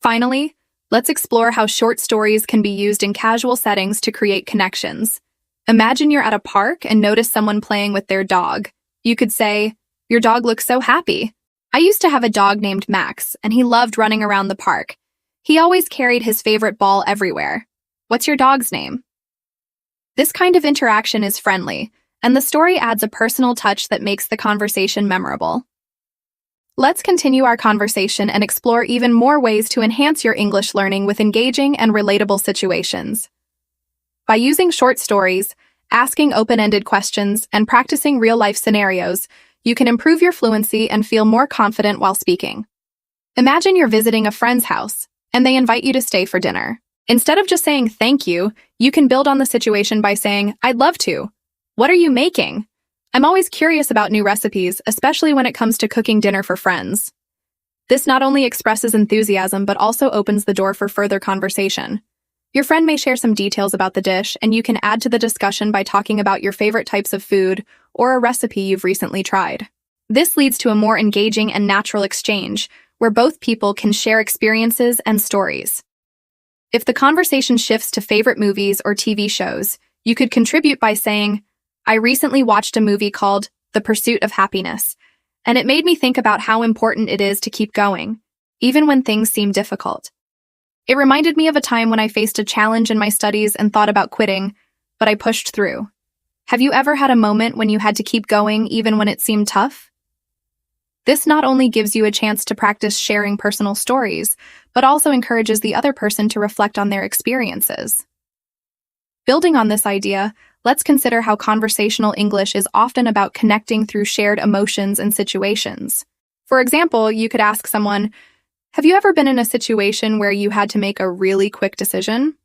Finally, let's explore how short stories can be used in casual settings to create connections. Imagine you're at a park and notice someone playing with their dog. You could say, "Your dog looks so happy. I used to have a dog named Max, and he loved running around the park. He always carried his favorite ball everywhere. What's your dog's name?" This kind of interaction is friendly, and the story adds a personal touch that makes the conversation memorable. Let's continue our conversation and explore even more ways to enhance your English learning with engaging and relatable situations. By using short stories, asking open-ended questions, and practicing real-life scenarios, you can improve your fluency and feel more confident while speaking. Imagine you're visiting a friend's house, and they invite you to stay for dinner. Instead of just saying thank you, you can build on the situation by saying, "I'd love to. What are you making? I'm always curious about new recipes, especially when it comes to cooking dinner for friends." This not only expresses enthusiasm, but also opens the door for further conversation. Your friend may share some details about the dish, and you can add to the discussion by talking about your favorite types of food or a recipe you've recently tried. This leads to a more engaging and natural exchange, where both people can share experiences and stories. If the conversation shifts to favorite movies or TV shows, you could contribute by saying, "I recently watched a movie called The Pursuit of Happiness, and it made me think about how important it is to keep going, even when things seem difficult. It reminded me of a time when I faced a challenge in my studies and thought about quitting, but I pushed through." Have you ever had a moment when you had to keep going even when it seemed tough? This not only gives you a chance to practice sharing personal stories, but also encourages the other person to reflect on their experiences. Building on this idea, let's consider how conversational English is often about connecting through shared emotions and situations. For example, you could ask someone, "Have you ever been in a situation where you had to make a really quick decision?"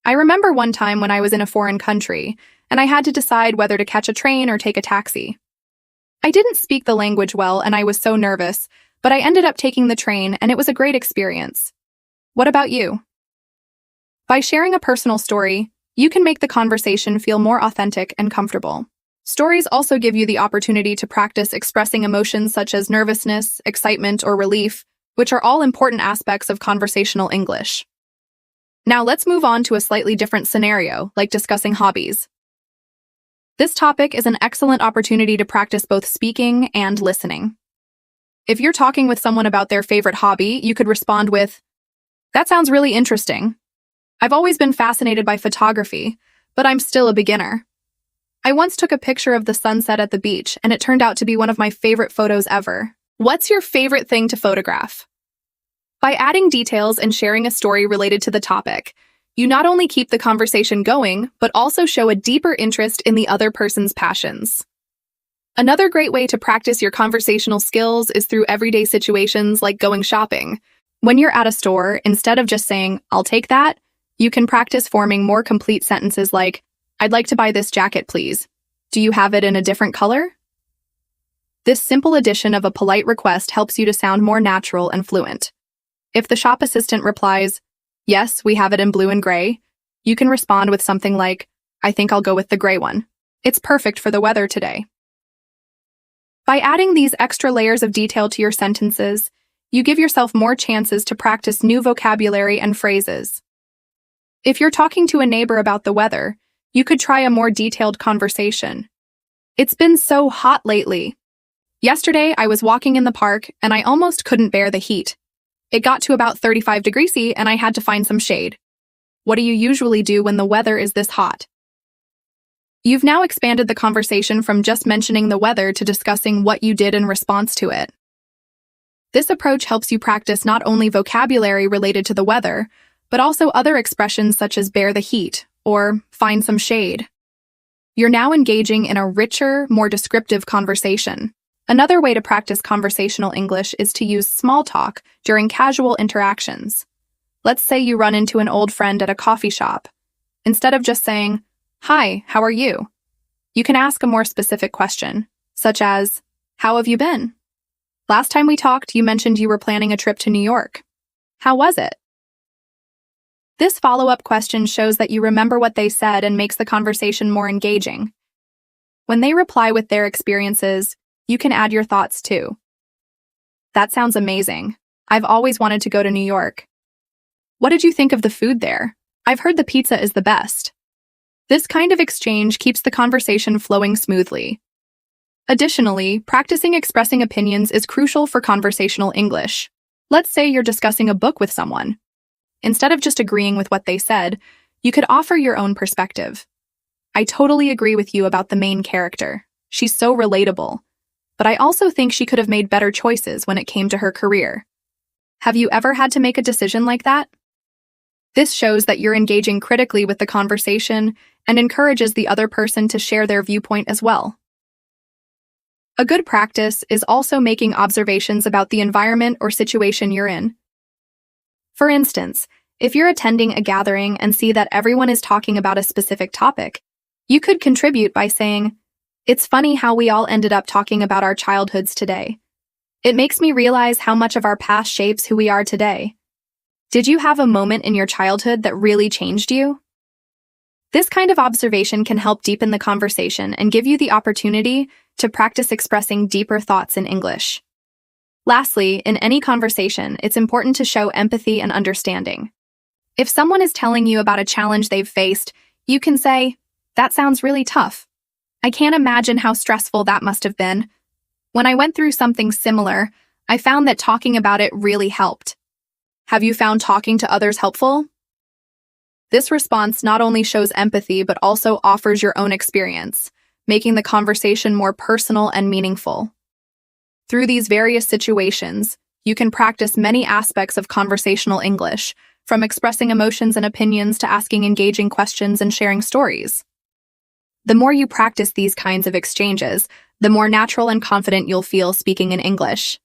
I remember one time when I was in a foreign country, and I had to decide whether to catch a train or take a taxi. I didn't speak the language well and I was so nervous, but I ended up taking the train and it was a great experience. What about you? By sharing a personal story, you can make the conversation feel more authentic and comfortable. Stories also give you the opportunity to practice expressing emotions such as nervousness, excitement, or relief, which are all important aspects of conversational English. Now let's move on to a slightly different scenario, like discussing hobbies. This topic is an excellent opportunity to practice both speaking and listening. If you're talking with someone about their favorite hobby, you could respond with, "That sounds really interesting. I've always been fascinated by photography, but I'm still a beginner. I once took a picture of the sunset at the beach, and it turned out to be one of my favorite photos ever. What's your favorite thing to photograph?" By adding details and sharing a story related to the topic, you not only keep the conversation going, but also show a deeper interest in the other person's passions. Another great way to practice your conversational skills is through everyday situations like going shopping. When you're at a store, instead of just saying, "I'll take that," you can practice forming more complete sentences like, "I'd like to buy this jacket, please. Do you have it in a different color?" This simple addition of a polite request helps you to sound more natural and fluent. If the shop assistant replies, "Yes, we have it in blue and gray," you can respond with something like, "I think I'll go with the gray one. It's perfect for the weather today." By adding these extra layers of detail to your sentences, you give yourself more chances to practice new vocabulary and phrases. If you're talking to a neighbor about the weather, you could try a more detailed conversation. "It's been so hot lately. Yesterday, I was walking in the park and I almost couldn't bear the heat. It got to about 35 degrees Celsius and I had to find some shade. What do you usually do when the weather is this hot?" You've now expanded the conversation from just mentioning the weather to discussing what you did in response to it. This approach helps you practice not only vocabulary related to the weather, but also other expressions such as bear the heat or find some shade. You're now engaging in a richer, more descriptive conversation. Another way to practice conversational English is to use small talk during casual interactions. Let's say you run into an old friend at a coffee shop. Instead of just saying, "Hi, how are you?" you can ask a more specific question, such as, "How have you been? Last time we talked, you mentioned you were planning a trip to New York. How was it?" This follow-up question shows that you remember what they said and makes the conversation more engaging. When they reply with their experiences, you can add your thoughts too. "That sounds amazing. I've always wanted to go to New York. What did you think of the food there? I've heard the pizza is the best." This kind of exchange keeps the conversation flowing smoothly. Additionally, practicing expressing opinions is crucial for conversational English. Let's say you're discussing a book with someone. Instead of just agreeing with what they said, you could offer your own perspective. "I totally agree with you about the main character. She's so relatable. But I also think she could have made better choices when it came to her career. Have you ever had to make a decision like that?" This shows that you're engaging critically with the conversation and encourages the other person to share their viewpoint as well. A good practice is also making observations about the environment or situation you're in. For instance, if you're attending a gathering and see that everyone is talking about a specific topic, you could contribute by saying, "It's funny how we all ended up talking about our childhoods today. It makes me realize how much of our past shapes who we are today. Did you have a moment in your childhood that really changed you?" This kind of observation can help deepen the conversation and give you the opportunity to practice expressing deeper thoughts in English. Lastly, in any conversation, it's important to show empathy and understanding. If someone is telling you about a challenge they've faced, you can say, "That sounds really tough. I can't imagine how stressful that must have been. When I went through something similar, I found that talking about it really helped. Have you found talking to others helpful?" This response not only shows empathy but also offers your own experience, making the conversation more personal and meaningful. Through these various situations, you can practice many aspects of conversational English, from expressing emotions and opinions to asking engaging questions and sharing stories. The more you practice these kinds of exchanges, the more natural and confident you'll feel speaking in English.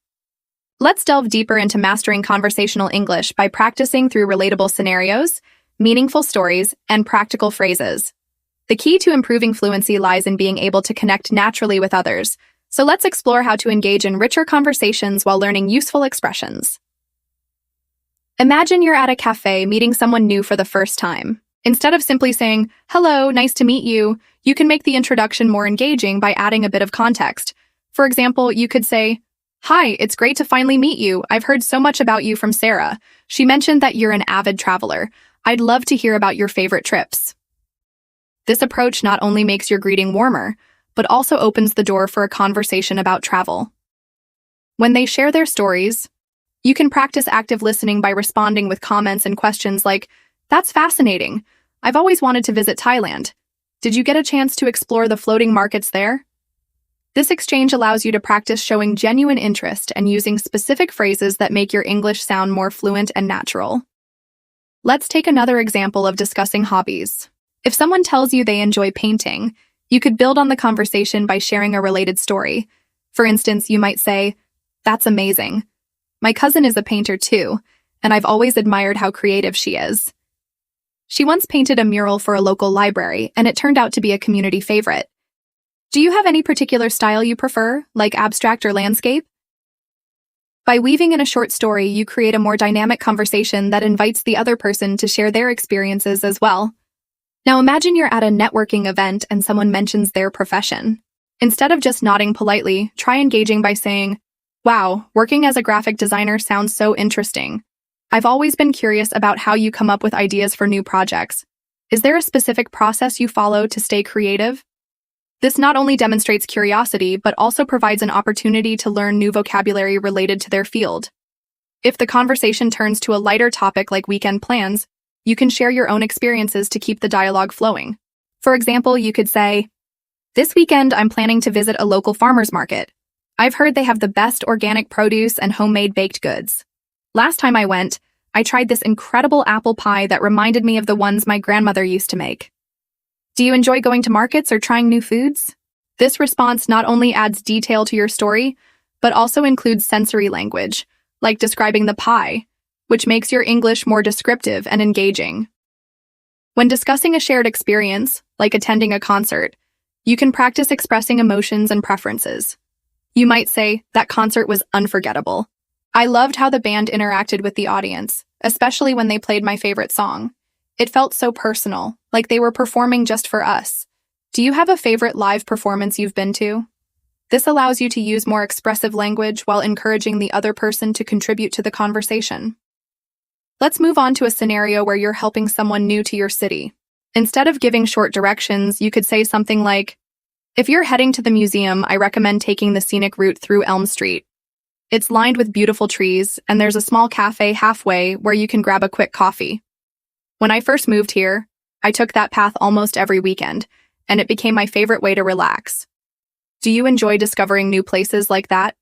Let's delve deeper into mastering conversational English by practicing through relatable scenarios, meaningful stories, and practical phrases. The key to improving fluency lies in being able to connect naturally with others, So let's explore how to engage in richer conversations while learning useful expressions. Imagine you're at a cafe meeting someone new for the first time. Instead of simply saying, "Hello, nice to meet you," you can make the introduction more engaging by adding a bit of context. For example, you could say, "Hi, it's great to finally meet you. I've heard so much about you from Sarah. She mentioned that you're an avid traveler. I'd love to hear about your favorite trips." This approach not only makes your greeting warmer, but also opens the door for a conversation about travel. When they share their stories, you can practice active listening by responding with comments and questions like, "That's fascinating. I've always wanted to visit Thailand. Did you get a chance to explore the floating markets there?" This exchange allows you to practice showing genuine interest and using specific phrases that make your English sound more fluent and natural. Let's take another example of discussing hobbies. If someone tells you they enjoy painting, you could build on the conversation by sharing a related story. For instance, you might say, "That's amazing. My cousin is a painter too, and I've always admired how creative she is. She once painted a mural for a local library, and it turned out to be a community favorite. Do you have any particular style you prefer, like abstract or landscape?" By weaving in a short story, you create a more dynamic conversation that invites the other person to share their experiences as well. Now imagine you're at a networking event and someone mentions their profession. Instead of just nodding politely, try engaging by saying, "Wow, working as a graphic designer sounds so interesting. I've always been curious about how you come up with ideas for new projects. Is there a specific process you follow to stay creative?" This not only demonstrates curiosity, but also provides an opportunity to learn new vocabulary related to their field. If the conversation turns to a lighter topic like weekend plans, you can share your own experiences to keep the dialogue flowing. For example, you could say, "This weekend I'm planning to visit a local farmer's market. I've heard they have the best organic produce and homemade baked goods. Last time I went, I tried this incredible apple pie that reminded me of the ones my grandmother used to make. Do you enjoy going to markets or trying new foods?" This response not only adds detail to your story, but also includes sensory language, like describing the pie, which makes your English more descriptive and engaging. When discussing a shared experience, like attending a concert, you can practice expressing emotions and preferences. You might say, "That concert was unforgettable. I loved how the band interacted with the audience, especially when they played my favorite song. It felt so personal, like they were performing just for us. Do you have a favorite live performance you've been to?" This allows you to use more expressive language while encouraging the other person to contribute to the conversation. Let's move on to a scenario where you're helping someone new to your city. Instead of giving short directions, you could say something like, "If you're heading to the museum, I recommend taking the scenic route through Elm Street. It's lined with beautiful trees, and there's a small cafe halfway where you can grab a quick coffee. When I first moved here, I took that path almost every weekend, and it became my favorite way to relax. Do you enjoy discovering new places like that?"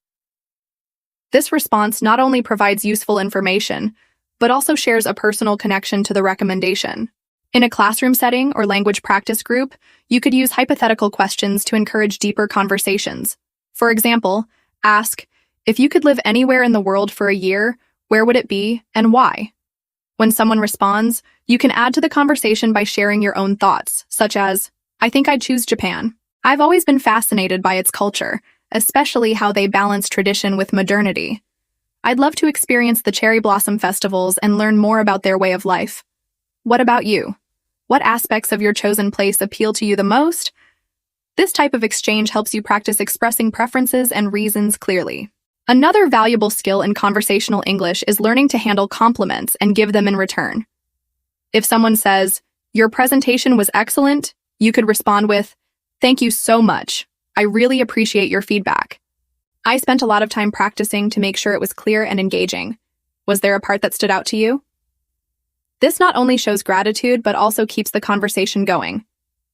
This response not only provides useful information, but also shares a personal connection to the recommendation. In a classroom setting or language practice group, you could use hypothetical questions to encourage deeper conversations. For example, ask, "If you could live anywhere in the world for a year, where would it be and why?" When someone responds, you can add to the conversation by sharing your own thoughts, such as, "I think I'd choose Japan. I've always been fascinated by its culture, especially how they balance tradition with modernity. I'd love to experience the cherry blossom festivals and learn more about their way of life. What about you? What aspects of your chosen place appeal to you the most?" This type of exchange helps you practice expressing preferences and reasons clearly. Another valuable skill in conversational English is learning to handle compliments and give them in return. If someone says, "Your presentation was excellent," you could respond with, "Thank you so much. I really appreciate your feedback. I spent a lot of time practicing to make sure it was clear and engaging. Was there a part that stood out to you?" This not only shows gratitude, but also keeps the conversation going.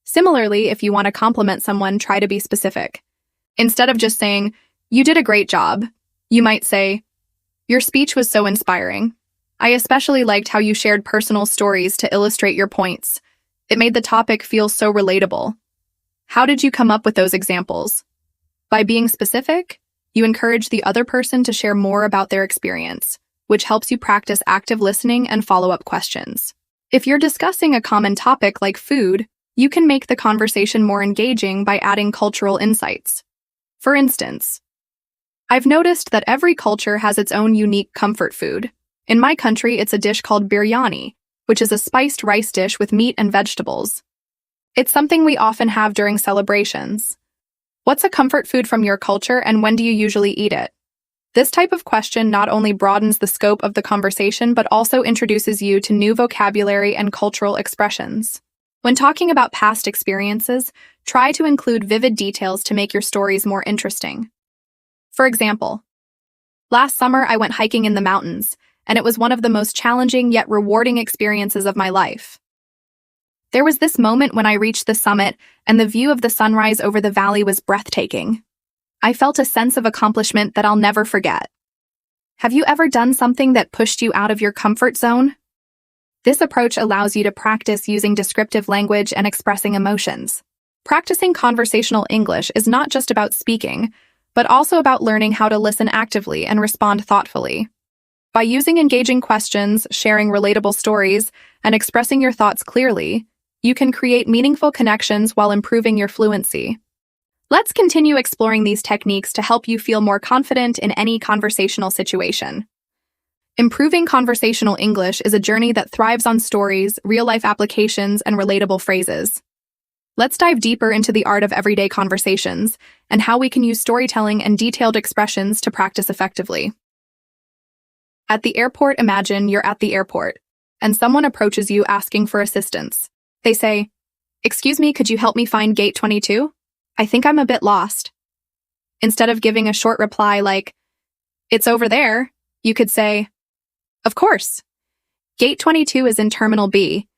Similarly, if you want to compliment someone, try to be specific. Instead of just saying, "You did a great job," you might say, "Your speech was so inspiring. I especially liked how you shared personal stories to illustrate your points. It made the topic feel so relatable. How did you come up with those examples?" By being specific, you encourage the other person to share more about their experience, which helps you practice active listening and follow-up questions. If you're discussing a common topic like food, you can make the conversation more engaging by adding cultural insights. For instance, I've noticed that every culture has its own unique comfort food. In my country, it's a dish called biryani, which is a spiced rice dish with meat and vegetables. It's something we often have during celebrations. What's a comfort food from your culture, and when do you usually eat it? This type of question not only broadens the scope of the conversation but also introduces you to new vocabulary and cultural expressions. When talking about past experiences, try to include vivid details to make your stories more interesting. For example, last summer I went hiking in the mountains, and it was one of the most challenging yet rewarding experiences of my life. There was this moment when I reached the summit, and the view of the sunrise over the valley was breathtaking. I felt a sense of accomplishment that I'll never forget. Have you ever done something that pushed you out of your comfort zone? This approach allows you to practice using descriptive language and expressing emotions. Practicing conversational English is not just about speaking, but also about learning how to listen actively and respond thoughtfully. By using engaging questions, sharing relatable stories, and expressing your thoughts clearly, you can create meaningful connections while improving your fluency. Let's continue exploring these techniques to help you feel more confident in any conversational situation. Improving conversational English is a journey that thrives on stories, real-life applications, and relatable phrases. Let's dive deeper into the art of everyday conversations and how we can use storytelling and detailed expressions to practice effectively. At the airport, imagine you're at the airport, and someone approaches you asking for assistance. They say, "Excuse me, could you help me find gate 22? I think I'm a bit lost." Instead of giving a short reply like, "It's over there," you could say, "Of course. Gate 22 is in Terminal B.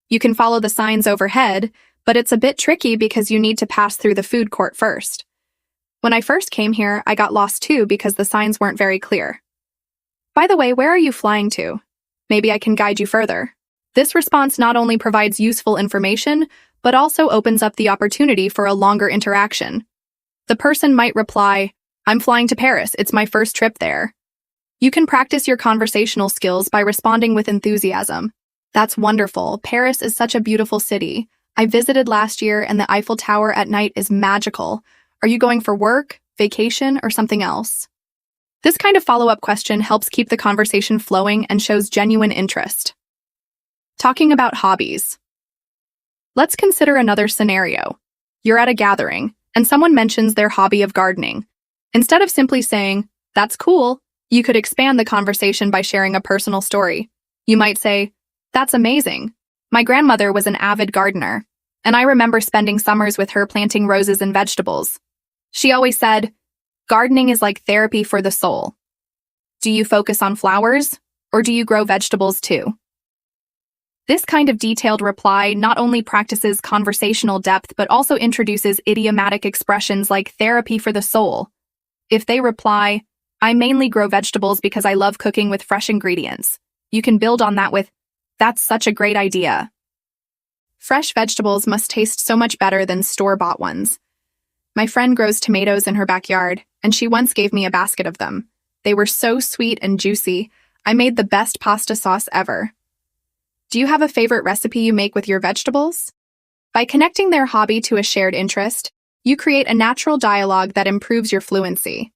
You can follow the signs overhead, but it's a bit tricky because you need to pass through the food court first. When I first came here, I got lost too because the signs weren't very clear. By the way, where are you flying to? Maybe I can guide you further." This response not only provides useful information, but also opens up the opportunity for a longer interaction. The person might reply, "I'm flying to Paris. It's my first trip there." You can practice your conversational skills by responding with enthusiasm. "That's wonderful. Paris is such a beautiful city. I visited last year and the Eiffel Tower at night is magical. Are you going for work, vacation, or something else?" This kind of follow-up question helps keep the conversation flowing and shows genuine interest. Talking about hobbies. Let's consider another scenario. You're at a gathering, and someone mentions their hobby of gardening. Instead of simply saying, "That's cool," you could expand the conversation by sharing a personal story. You might say, "That's amazing. My grandmother was an avid gardener, and I remember spending summers with her planting roses and vegetables. She always said, 'Gardening is like therapy for the soul.' Do you focus on flowers, or do you grow vegetables too?" This kind of detailed reply not only practices conversational depth but also introduces idiomatic expressions like therapy for the soul. If they reply, "I mainly grow vegetables because I love cooking with fresh ingredients," you can build on that with, "That's such a great idea. Fresh vegetables must taste so much better than store-bought ones. My friend grows tomatoes in her backyard, and she once gave me a basket of them. They were so sweet and juicy. I made the best pasta sauce ever." Do you have a favorite recipe you make with your vegetables? By connecting their hobby to a shared interest, you create a natural dialogue that improves your fluency.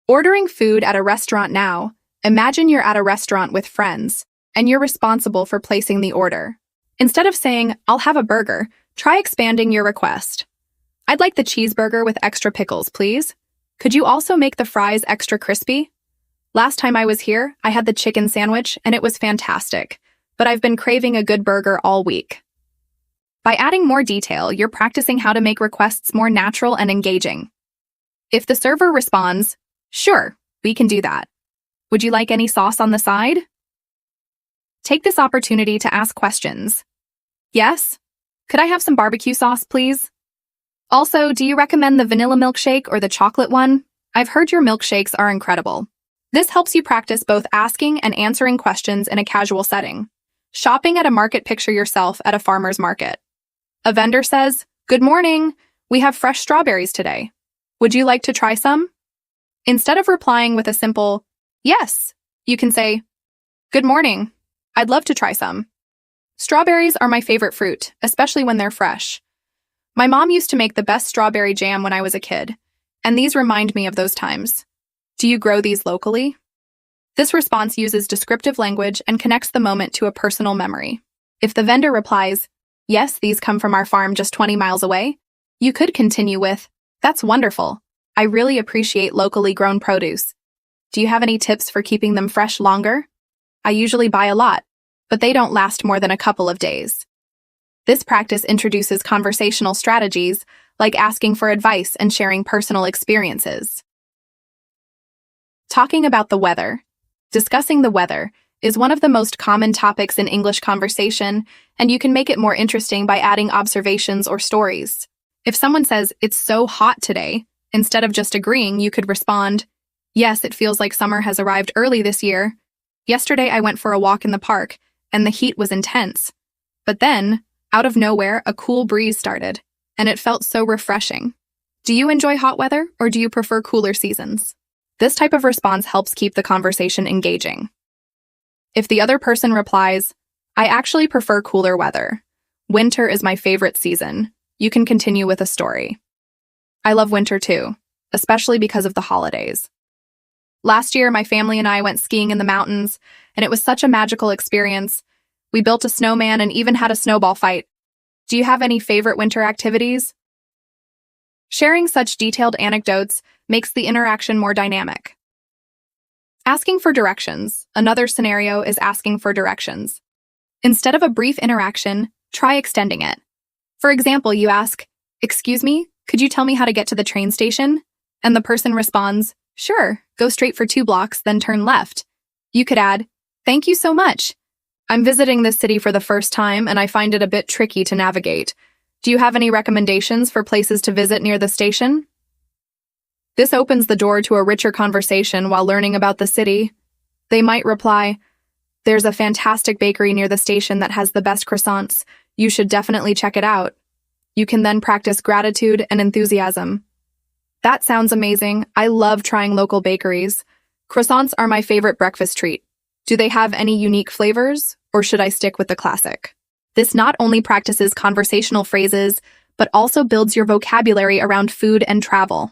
Ordering food at a restaurant now. Imagine you're at a restaurant with friends, and you're responsible for placing the order. Instead of saying, "I'll have a burger," try expanding your request. "I'd like the cheeseburger with extra pickles, please. Could you also make the fries extra crispy? Last time I was here, I had the chicken sandwich, and it was fantastic, but I've been craving a good burger all week." By adding more detail, you're practicing how to make requests more natural and engaging. If the server responds, "Sure, we can do that. Would you like any sauce on the side?" Take this opportunity to ask questions. "Yes? Could I have some barbecue sauce, please? Also, do you recommend the vanilla milkshake or the chocolate one? I've heard your milkshakes are incredible." This helps you practice both asking and answering questions in a casual setting. Shopping at a market, picture yourself at a farmer's market. A vendor says, "Good morning. We have fresh strawberries today. Would you like to try some?" Instead of replying with a simple, "Yes," you can say, "Good morning. I'd love to try some. Strawberries are my favorite fruit, especially when they're fresh. My mom used to make the best strawberry jam when I was a kid. And these remind me of those times. Do you grow these locally? This response uses descriptive language and connects the moment to a personal memory. If the vendor replies, "Yes, these come from our farm just 20 miles away," you could continue with, "That's wonderful. I really appreciate locally grown produce. Do you have any tips for keeping them fresh longer? I usually buy a lot, but they don't last more than a couple of days." This practice introduces conversational strategies like asking for advice and sharing personal experiences. Talking about the weather. Discussing the weather is one of the most common topics in English conversation, and you can make it more interesting by adding observations or stories. If someone says, "It's so hot today," instead of just agreeing, you could respond, "Yes, it feels like summer has arrived early this year. Yesterday I went for a walk in the park, and the heat was intense. But then, out of nowhere, a cool breeze started, and it felt so refreshing." Do you enjoy hot weather, or do you prefer cooler seasons? This type of response helps keep the conversation engaging. If the other person replies, "I actually prefer cooler weather. Winter is my favorite season," you can continue with a story. "I love winter too, especially because of the holidays. Last year, my family and I went skiing in the mountains, and it was such a magical experience. We built a snowman and even had a snowball fight. Do you have any favorite winter activities?" Sharing such detailed anecdotes makes the interaction more dynamic. Asking for directions. Another scenario is asking for directions. Instead of a brief interaction, try extending it. For example, you ask, "Excuse me, could you tell me how to get to the train station?" And the person responds, "Sure, go straight for 2 blocks, then turn left." You could add, "Thank you so much. I'm visiting this city for the first time, and I find it a bit tricky to navigate. Do you have any recommendations for places to visit near the station?" This opens the door to a richer conversation while learning about the city. They might reply, "There's a fantastic bakery near the station that has the best croissants. You should definitely check it out." You can then practice gratitude and enthusiasm. "That sounds amazing. I love trying local bakeries. Croissants are my favorite breakfast treat. Do they have any unique flavors, or should I stick with the classic?" This not only practices conversational phrases, but also builds your vocabulary around food and travel.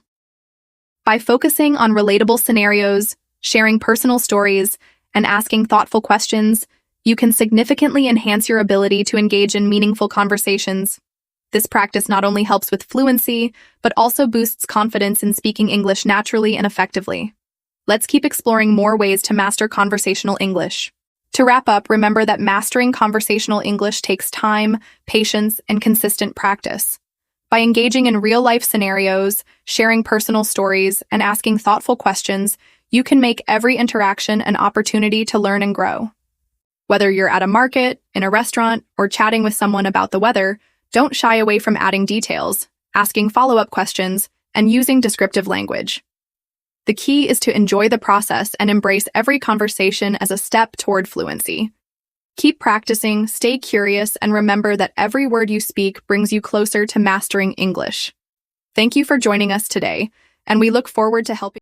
By focusing on relatable scenarios, sharing personal stories, and asking thoughtful questions, you can significantly enhance your ability to engage in meaningful conversations. This practice not only helps with fluency, but also boosts confidence in speaking English naturally and effectively. Let's keep exploring more ways to master conversational English. To wrap up, remember that mastering conversational English takes time, patience, and consistent practice. By engaging in real-life scenarios, sharing personal stories, and asking thoughtful questions, you can make every interaction an opportunity to learn and grow. Whether you're at a market, in a restaurant, or chatting with someone about the weather, don't shy away from adding details, asking follow-up questions, and using descriptive language. The key is to enjoy the process and embrace every conversation as a step toward fluency. Keep practicing, stay curious, and remember that every word you speak brings you closer to mastering English. Thank you for joining us today, and we look forward to helping